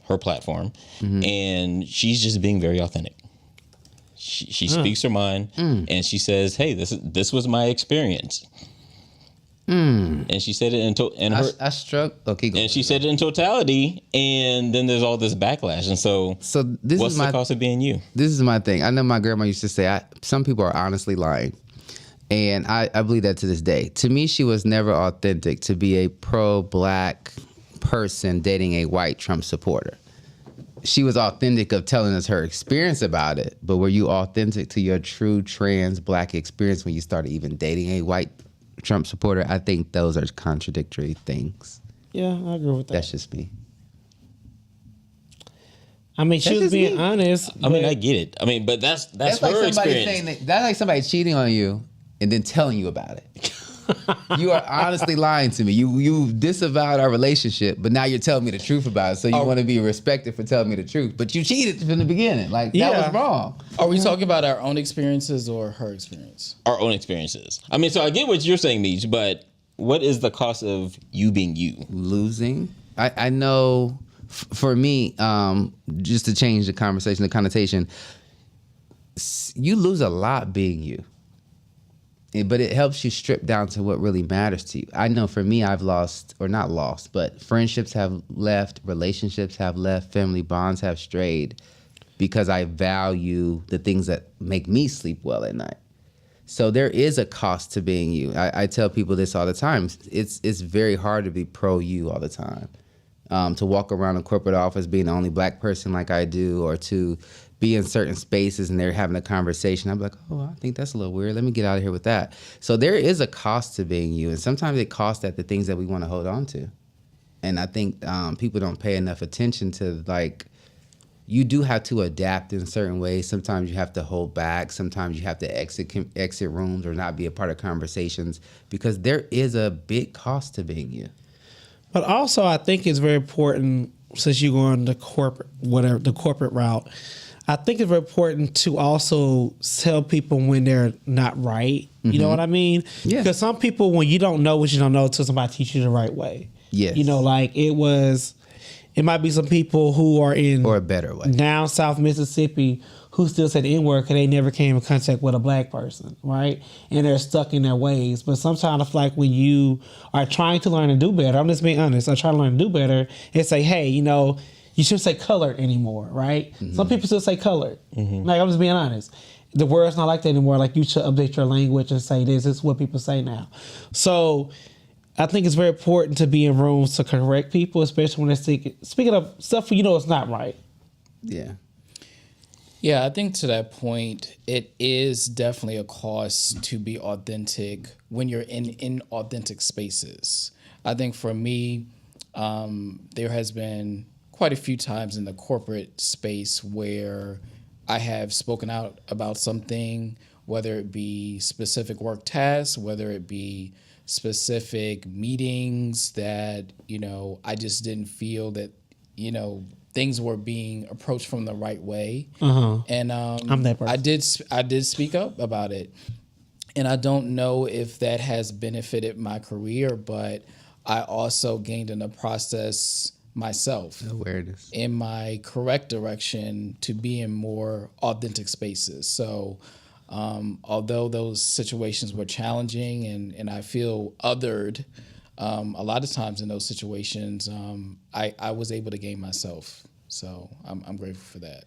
her platform and she's just being very authentic. She speaks her mind and she says, "Hey, this was my experience." And she said it she said it in totality, and then there's all this backlash. And so what's the cost of being you? This is my thing. I know my grandma used to say, some people are honestly lying. And I believe that to this day. To me, she was never authentic to be a pro-black person dating a white Trump supporter. She was authentic of telling us her experience about it, but were you authentic to your true trans black experience when you started even dating a white Trump supporter? I think those are contradictory things. Yeah, I agree with that. That's just me. I mean, she was being honest. I mean, I get it. I mean, but that's like her somebody experience. That's like somebody cheating on you and then telling you about it. You are honestly lying to me. You disavowed our relationship, but now you're telling me the truth about it. So you want to be respected for telling me the truth, but you cheated from the beginning. Like that was wrong. Are we talking about our own experiences or her experience? Our own experiences. I mean, so I get what you're saying, Meech, but what is the cost of you being you? Losing. I know. For me, just to change the conversation, the connotation, you lose a lot being you. But it helps you strip down to what really matters to you. I know for me, I've lost, or not lost, but friendships have left, relationships have left, family bonds have strayed because I value the things that make me sleep well at night. So there is a cost to being you. I tell people this all the time. It's very hard to be pro you all the time. To walk around a corporate office being the only black person like I do, or to be in certain spaces and they're having a conversation. I'm like, oh, I think that's a little weird. Let me get out of here with that. So there is a cost to being you. And sometimes it costs at the things that we want to hold on to. And I think people don't pay enough attention to, like, you do have to adapt in certain ways. Sometimes you have to hold back. Sometimes you have to exit rooms or not be a part of conversations because there is a big cost to being you. But also, I think it's very important, since you go on the corporate route, I think it's very important to also tell people when they're not right. You know what I mean? Yeah. Because some people, when you don't know what you don't know, until somebody teaches you the right way. Yes. You know, like it might be some people who are in or a better way down South Mississippi who still say the N-word because they never came in contact with a black person, right? And they're stuck in their ways. But sometimes I feel like when you are trying to learn to do better, I'm just being honest, I try to learn to do better and say, hey, you know, you shouldn't say colored anymore, right? Mm-hmm. Some people still say colored. Mm-hmm. Like, I'm just being honest. The word's not like that anymore. Like, you should update your language and say this is what people say now. So I think it's very important to be in rooms to correct people, especially when they're speaking of stuff you know it's not right. Yeah. Yeah, I think to that point, it is definitely a cost to be authentic when you're in inauthentic spaces. I think for me, there has been quite a few times in the corporate space where I have spoken out about something, whether it be specific work tasks, whether it be specific meetings that, I just didn't feel that, things were being approached from the right way. And I'm that person. I did speak up about it. And I don't know if that has benefited my career, but I also gained in the process myself Awareness. in my correct direction to be in more authentic spaces. So although those situations were challenging and I feel othered, a lot of times in those situations, I was able to gain myself. So I'm grateful for that.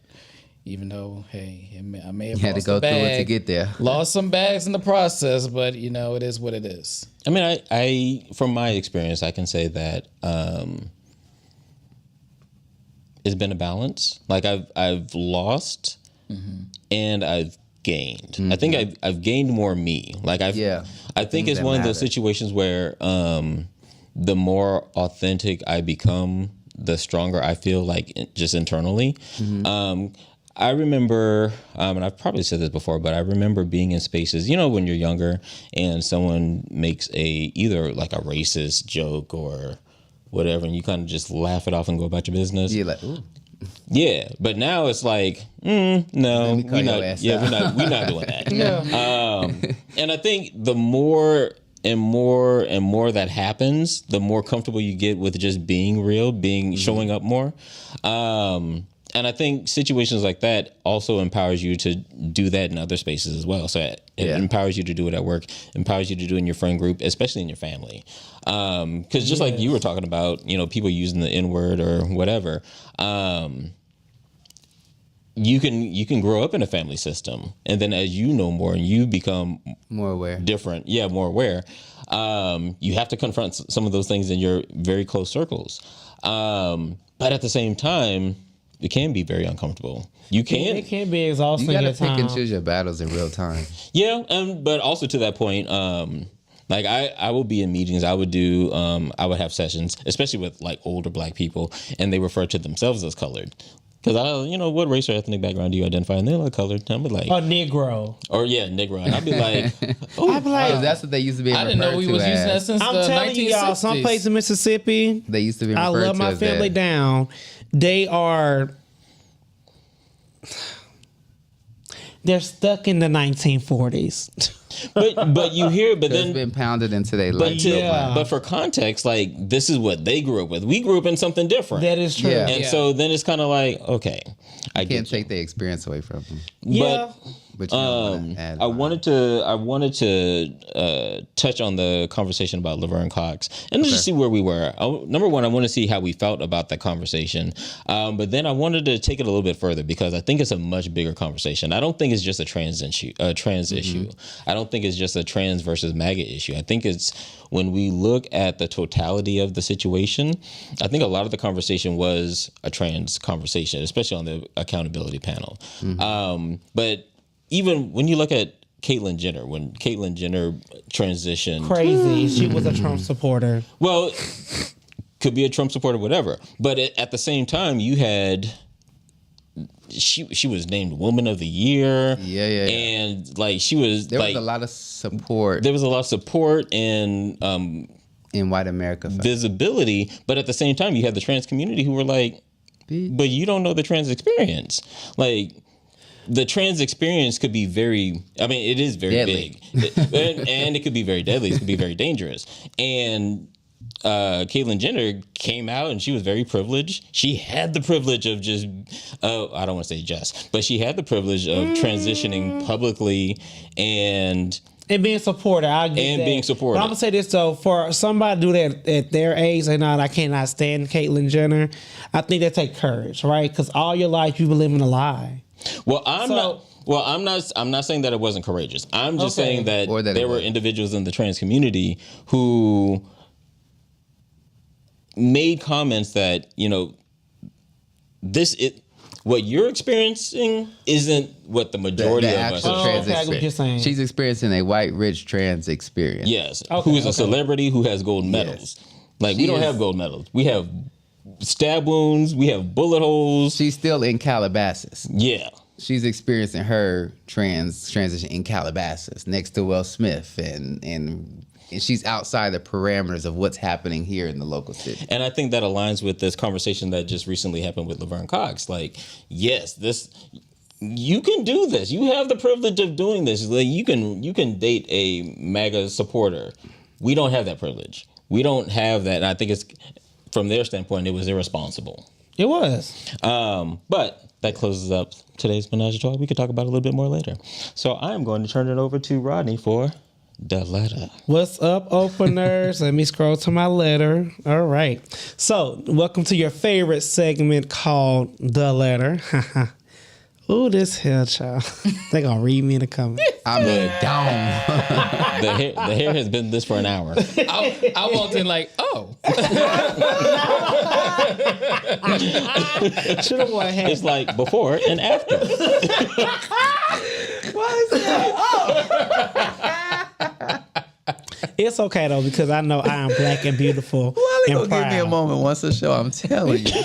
Even though, hey, I may have You had to lost go a through it bag, to get there. lost some bags in the process, but it is what it is. I mean, I from my experience, I can say that it's been a balance. Like I've lost and I've gained. I think I've gained more me. Like I think it's that one of those matter. situations where the more authentic I become, the stronger I feel, like just internally. I remember, and I've probably said this before, but I remember being in spaces, when you're younger and someone makes either like a racist joke or whatever, and you kind of just laugh it off and go about your business. You're like, ooh. Yeah, but now it's like, no, me call we're your not. ass Yeah, out. we're not doing that. And I think the more and more that happens, the more comfortable you get with just being real, showing up more. And I think situations like that also empowers you to do that in other spaces as well. So it empowers you to do it at work, empowers you to do it in your friend group, especially in your family. Because just like you were talking about, people using the N-word or whatever, you can grow up in a family system, and then as you know more and you become More aware. different, more aware, you have to confront some of those things in your very close circles. But at the same time, it can be very uncomfortable. It can be exhausting. You gotta at pick and times. choose your battles in real time. Yeah, but also to that point, like I will be in meetings. I would I would have sessions, especially with like older Black people, and they refer to themselves as colored. Because what race or ethnic background do you identify? And they're like colored. I'm like, Negro. or Negro. And I'd be like, I'd be like, That's what they used to be I didn't know we was using that since I'm the telling you, y'all, 1960s. some place in Mississippi, They used to be I referred love to my as family that. down. They're stuck in the 1940s. but you hear, but It's then been pounded into their life. but for context, like this is what they grew up with. We grew up in something different. That is true. Yeah. And so then it's kind of like, okay, I Can't get you. take their experience away from them. Yeah. But you don't wanna add I wanted to touch on the conversation about Laverne Cox and just see where we were. Number one, I want to see how we felt about that conversation, but then I wanted to take it a little bit further because I think it's a much bigger conversation. I don't think it's just a trans issue. I don't think it's just a trans versus MAGA issue. I think it's when we look at the totality of the situation. I think a lot of the conversation was a trans conversation, especially on the accountability panel. But even when you look at Caitlyn Jenner, when Caitlyn Jenner transitioned, Crazy. She was a Trump supporter. well, could be a Trump supporter, whatever. But at the same time, you had she was named Woman of the Year. Yeah. And like she was, There was a lot of support There was a lot of support and in white America. visibility, but at the same time, you had the trans community who were like, "But you don't know the trans experience." Like, the trans experience could be very, I mean, it is very Deadly. big. And it could be very deadly. It could be very dangerous. And Caitlyn Jenner came out and she was very privileged. She had the privilege of just, I don't want to say just, but she had the privilege of transitioning publicly and being supported. I get And that. being supported. But I'm going to say this, though. For somebody to do that at their age, and I cannot stand Caitlyn Jenner, I think that take courage, right? Because all your life you've been living a lie. Well, I'm not saying that it wasn't courageous. I'm just saying that, Or that there it were was. individuals in the trans community who made comments that, what you're experiencing isn't what the majority The of us actual are. trans okay, I get what you're saying. She's experiencing a white rich trans experience. Yes, Okay, who is a okay. celebrity who has gold medals. Like, we She don't is- have gold medals. We have stab wounds. We have bullet holes. She's still in Calabasas. Yeah. She's experiencing her transition in Calabasas next to Will Smith, and she's outside the parameters of what's happening here in the local city. And I think that aligns with this conversation that just recently happened with Laverne Cox. Like, yes, you can do this. You have the privilege of doing this. Like, you can date a MAGA supporter. We don't have that privilege. We don't have that. And I think it's, from their standpoint, it was irresponsible. It was. But that closes up today's Menage a Trois. We could talk about it a little bit more later. So I'm going to turn it over to Rodney for the letter. What's up, openers? Let me scroll to my letter. All right. So, welcome to your favorite segment called The Letter. Ooh, this hell, child. They gonna read me in the comments. I mean, down. The hair has been this for an hour. I walked in like, oh. Should have worn a hat. It's like before and after. It's okay though, because I know I am black and beautiful. Wally and gonna give me a proud. moment once a show. I'm telling you.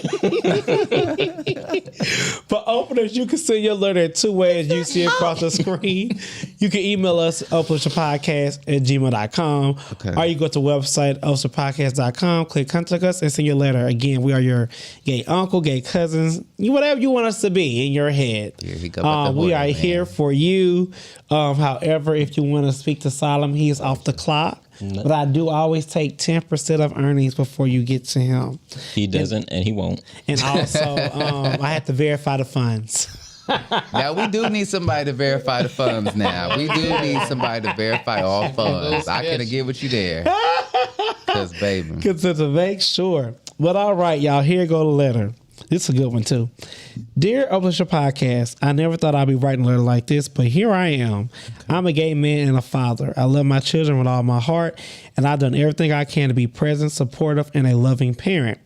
For openers, you can send your letter in two ways you see across the screen. You can email us openrelationshippodcast@gmail.com. Okay. Or you go to the website openrelationshippodcast.com, click contact us, and send your letter. Again, we are your gay uncle, gay cousins, whatever you want us to be in your head. Here he go with the We word, are man. here for you. However, if you want to speak to Solomon, he is off the clock. But I do always take 10% of earnings before you get to him. He doesn't and he won't. And also, I have to verify the funds. Now we do need somebody to verify the funds. Now we do need somebody to verify all funds. I couldn't get with you there, cause baby. To make sure. But all right, y'all, here go the letter. This is a good one too. Dear Publisher Podcast, I never thought I'd be writing a letter like this, but here I am. I'm a gay man and a father. I love my children with all my heart, and I've done everything I can to be present, supportive, and a loving parent.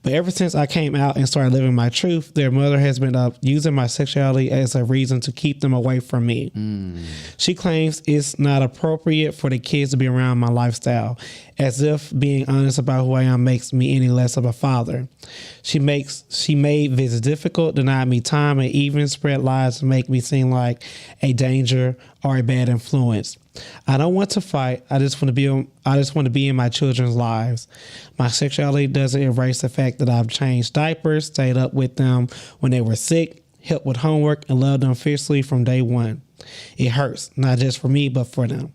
But ever since I came out and started living my truth, their mother has been using my sexuality as a reason to keep them away from me. She claims it's not appropriate for the kids to be around my lifestyle, as if being honest about who I am makes me any less of a father. She made visits difficult, denied me time, and even spread lies to make me seem like a danger or a bad influence. I don't want to fight. I just want to be in my children's lives. My sexuality doesn't erase the fact that I've changed diapers, stayed up with them when they were sick, helped with homework, and loved them fiercely from day one. It hurts, not just for me, but for them.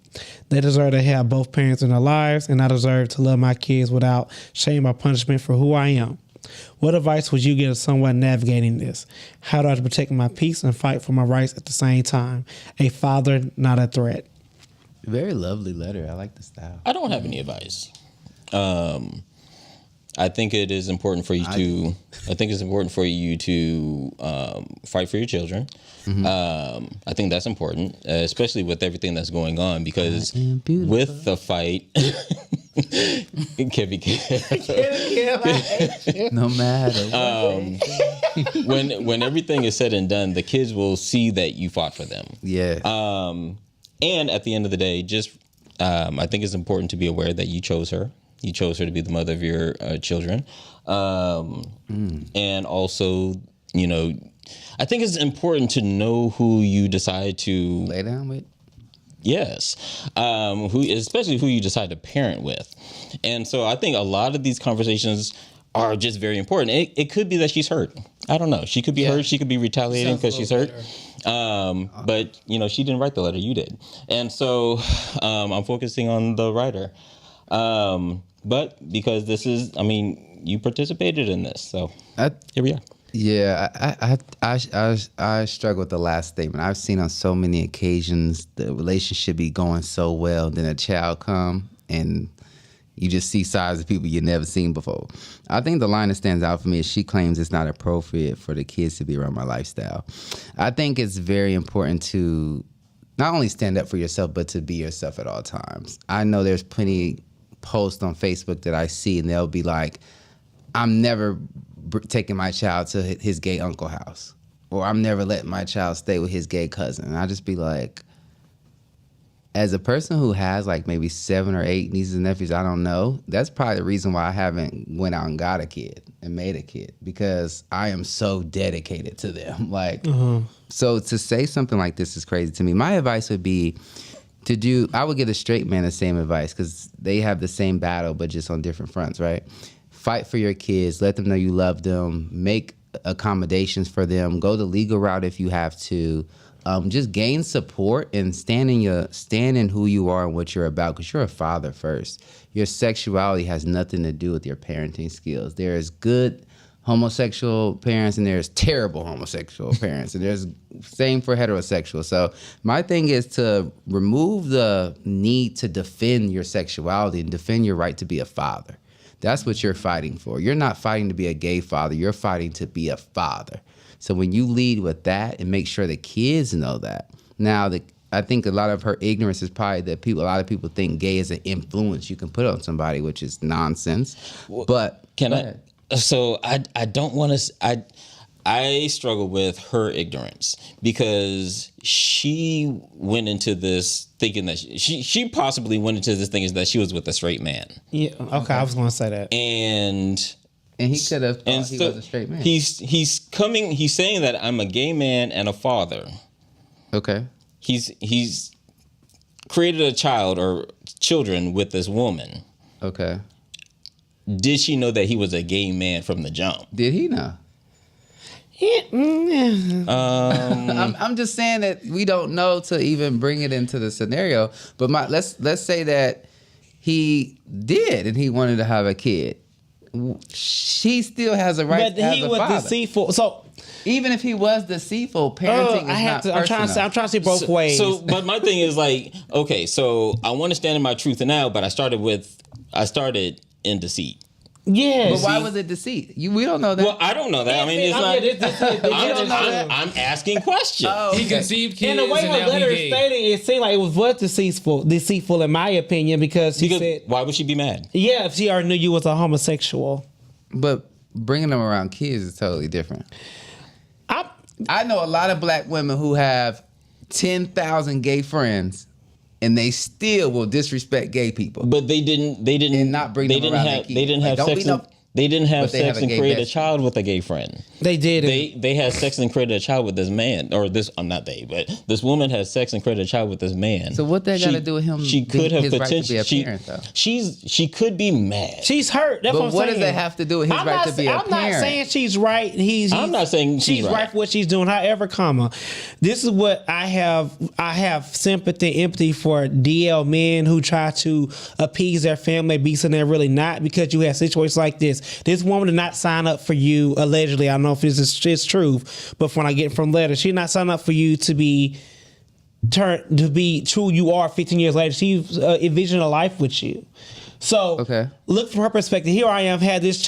They deserve to have both parents in their lives, and I deserve to love my kids without shame or punishment for who I am. What advice would you give to someone navigating this? How do I protect my peace and fight for my rights at the same time? A father, not a threat. Very lovely letter. I like the style. I don't have any advice. I think it is important for you to. I think it's important for you to fight for your children. I think that's important, especially with everything that's going on, because with the fight, it can be No matter. when everything is said and done, the kids will see that you fought for them. Yeah. And at the end of the day, just I think it's important to be aware that you chose her. You chose her to be the mother of your children. And also, you know, I think it's important to know who you decide to Lay down with. Yes, especially who you decide to parent with. And so I think a lot of these conversations are just very important. It could be that she's hurt. I don't know. She could be hurt. She could be retaliating because she's hurt. But, you know, she didn't write the letter. You did. And so I'm focusing on the writer. But because this is, I mean, you participated in this. So here we are. Yeah, I struggle with the last statement. I've seen on so many occasions the relationship be going so well, then a child come and you just see sides of people you've never seen before. I think the line that stands out for me is she claims it's not appropriate for the kids to be around my lifestyle. I think it's very important to not only stand up for yourself, but to be yourself at all times. I know there's plenty posts on Facebook that I see, and they'll be like, I'm never taking my child to his gay uncle house. or I'm never letting my child stay with his gay cousin. And I just be like, as a person who has like maybe 7 or 8 nieces and nephews, I don't know. That's probably the reason why I haven't went out and got a kid and made a kid, because I am so dedicated to them. Like, so to say something like this is crazy to me. My advice would be I would give a straight man the same advice, because they have the same battle, but just on different fronts, right? Fight for your kids. Let them know you love them. Make accommodations for them. Go the legal route if you have to. Just gain support and stand in who you are and what you're about, because you're a father first. Your sexuality has nothing to do with your parenting skills. There's good homosexual parents and there's terrible homosexual parents, and there's same for heterosexual. So my thing is to remove the need to defend your sexuality and defend your right to be a father. That's what you're fighting for. You're not fighting to be a gay father. You're fighting to be a father. So when you lead with that and make sure the kids know that. Now, I think a lot of her ignorance is probably that a lot of people think gay is an influence you can put on somebody, which is nonsense. But can I? So I don't want to. I struggle with her ignorance, because she went into this thinking that she possibly went into this thinking that she was with a straight man. Yeah. Okay. I was going to say that. And he could have thought he was a straight man. He's saying that I'm a gay man and a father. Okay. He's created a child or children with this woman. Okay. Did she know that he was a gay man from the jump? Did he know? I'm just saying that we don't know to even bring it into the scenario. But let's say that he did and he wanted to have a kid. She still has a right to have a father. But he was deceitful. So even if he was deceitful, parenting is not personal. I'm trying to see both ways. But my thing is like, okay, so I want to stand in my truth now, but I started in deceit. Yes. But why was it deceit? We don't know that. Well, I don't know that. I mean, it's not. I'm asking questions. Oh, okay. He conceived kids. And the way her letter is stated, it seemed like it was deceitful in my opinion, because he said, why would she be mad? Yeah, if she already knew you was a homosexual. But bringing them around kids is totally different. I know a lot of black women who have 10,000 gay friends, and they still will disrespect gay people. But they didn't and not bring them around their kids. They didn't have sex. They didn't have sex and create a child with a gay friend. They did. They had sex and created a child with this man, or this. I'm not they, but this woman has sex and created a child with this man. So what that got to do with him? She could have potentially right to be a parent, though. She could be mad. She's hurt. That's what does that have to do with his right to be a parent? I'm not saying she's right. I'm not saying she's right for what she's doing. However, this is what I have. I have sympathy, empathy for DL men who try to appease their family, be something they're really not, because you have situations like this. This woman did not sign up for you, allegedly. I don't know if this is just truth, but from what I get from letters, she did not sign up for you to be true you are 15 years later. She envisioned a life with you. So look from her perspective. Here I am, had these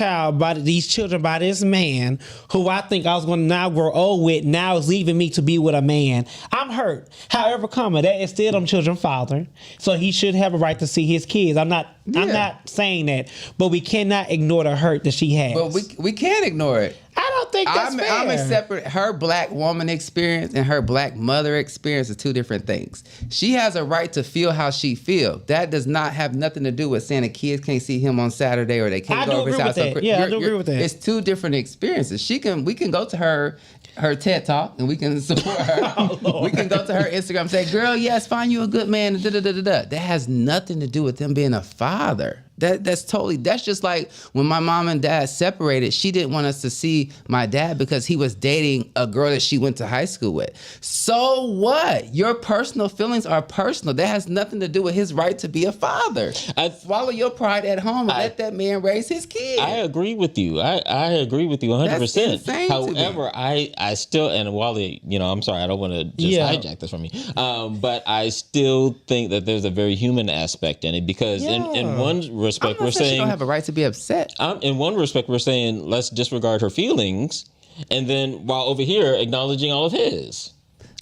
children by this man who I think I was going to now grow old with. Now is leaving me to be with a man. I'm hurt. However, that is still them children's father. So he should have a right to see his kids. I'm not saying that, but we cannot ignore the hurt that she has. But we can't ignore it. I don't think that's fair. I'm a separate. Her black woman experience and her black mother experience are two different things. She has a right to feel how she feels. That does not have nothing to do with saying the kids can't see him on Saturday or they can't go over his house. Yeah, I do agree with that. It's two different experiences. We can go to her TED Talk and we can support her. We can go to her Instagram and say, girl, yes, find you a good man. That has nothing to do with them being a father. That's just like when my mom and dad separated, she didn't want us to see my dad because he was dating a girl that she went to high school with. So what? Your personal feelings are personal. That has nothing to do with his right to be a father. Swallow your pride at home and let that man raise his kids. I agree with you. I agree with you 100%. That's insane. However, I still, and Wally, I'm sorry, I don't want to just hijack this from you. But I still think that there's a very human aspect in it, because in one respect, we're saying she don't have a right to be upset. In one respect, we're saying let's disregard her feelings, and then while over here acknowledging all of his.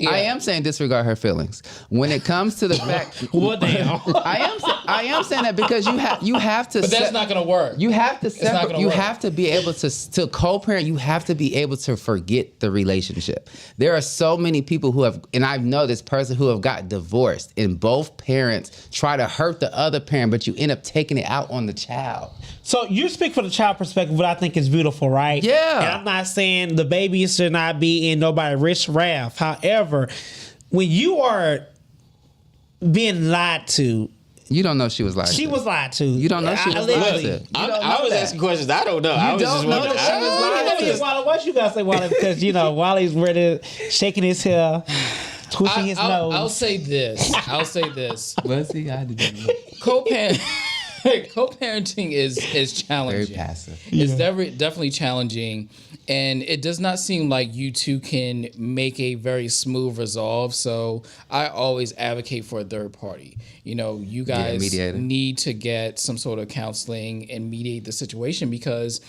I am saying disregard her feelings. When it comes to the fact, Well, damn. I am saying that because you have to. But that's not gonna work. You have to not separate. gonna You work. have to be able to co-parent. You have to be able to forget the relationship. There are so many people who have, and I know this person who have got divorced, and both parents try to hurt the other parent, but you end up taking it out on the child. So you speak for the child perspective, what I think is beautiful, right? Yeah. And I'm not saying the baby should not be in nobody's rich wrath. However, when you are being lied to, You don't know she was lied to. she was lied to. You don't know she was lied to. I was asking questions. I don't know. I was don't just know wondering. that she was lied to. Wally, what you gotta say, Wally? Because Wally's ready, shaking his hair, twisting his nose. I'll say this. Was he? I didn't know. Co-parenting is challenging. Very passive. It's definitely challenging, and it does not seem like you two can make a very smooth resolve. So I always advocate for a third party. You guys mediator. need to get some sort of counseling and mediate the situation, because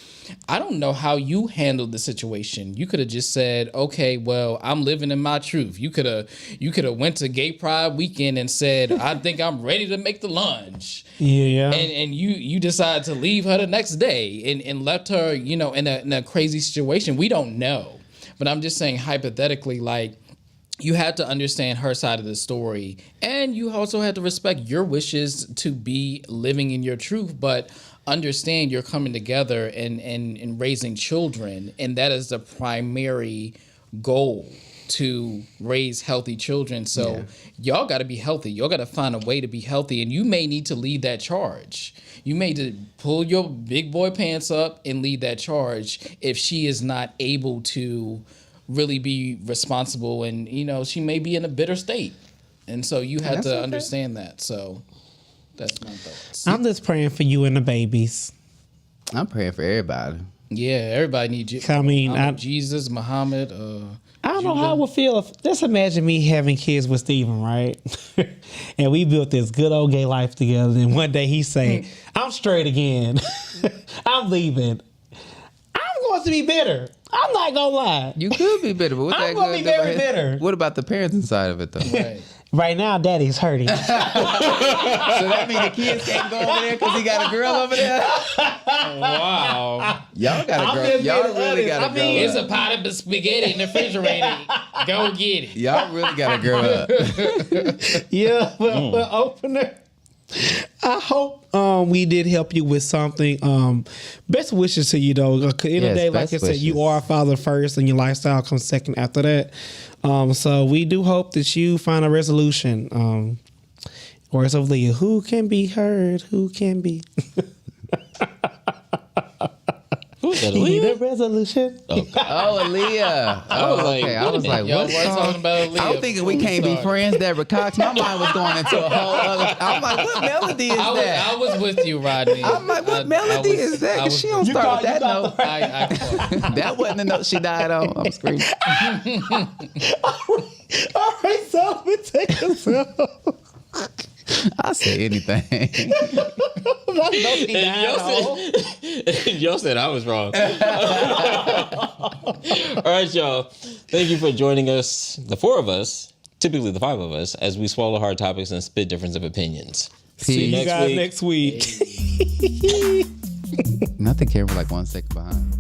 I don't know how you handled the situation. You could have just said, "Okay, well, I'm living in my truth." You could have went to Gay Pride weekend and said, "I think I'm ready to make the lunge." Yeah. And you decide to leave her the next day and left her, in a crazy situation. We don't know. But I'm just saying, hypothetically, like, you had to understand her side of the story, and you also had to respect your wishes to be living in your truth, but understand you're coming together and raising children, and that is the primary goal, to raise healthy children. So y'all got to be healthy. Y'all got to find a way to be healthy, and you may need to lead that charge. You may need to pull your big boy pants up and lead that charge if she is not able to really be responsible, and she may be in a bitter state, and so you have to understand that. So that's my thoughts. I'm just praying for you and the babies. I'm praying for everybody. Yeah, everybody needs you. I mean, Jesus, Muhammad. I don't know how I would feel if, just imagine me having kids with Steven, right? And we built this good old gay life together. And one day he's saying, I'm straight again. I'm leaving. I'm going to be bitter. I'm not going to lie. You could be bitter, but what's I'm that gonna good be very about- bitter. What about the parents inside of it, though? Right. Right now, daddy's hurting. So that means the kids can't go over there because he got a girl over there? Wow. Y'all got I'm to grow. just Y'all being really honest. got to I grow mean, It's a up. pot of spaghetti in the refrigerator. Go get it. Y'all really got to grow up. Yeah, but opener. I hope we did help you with something. Best wishes to you, though. In the Yes, day, like I best said, you wishes. are a father first, and your lifestyle comes second after that. So we do hope that you find a resolution. Words of Leah, who can be heard? Who can be? Who's that? Need Aaliyah? a resolution. Oh, Aaliyah. I was like, okay. I wait a was like, minute. Y'all what were song? talking about Aaliyah. I was thinking we can't be Sorry. friends, Deborah Cox. My mind was going into a whole other. I'm like, what melody is I that? was with you, Rodney. I'm like, what melody is that? Because she don't start with that note. I That wasn't the note she died on. I'm screaming. All right, so we take us out. I'll say anything. Y'all said I was wrong. All right, y'all. Thank you for joining us, the four of us, typically the five of us, as we swallow hard topics and spit difference of opinions. See you next guys week. next week. Not the camera like 1 second behind.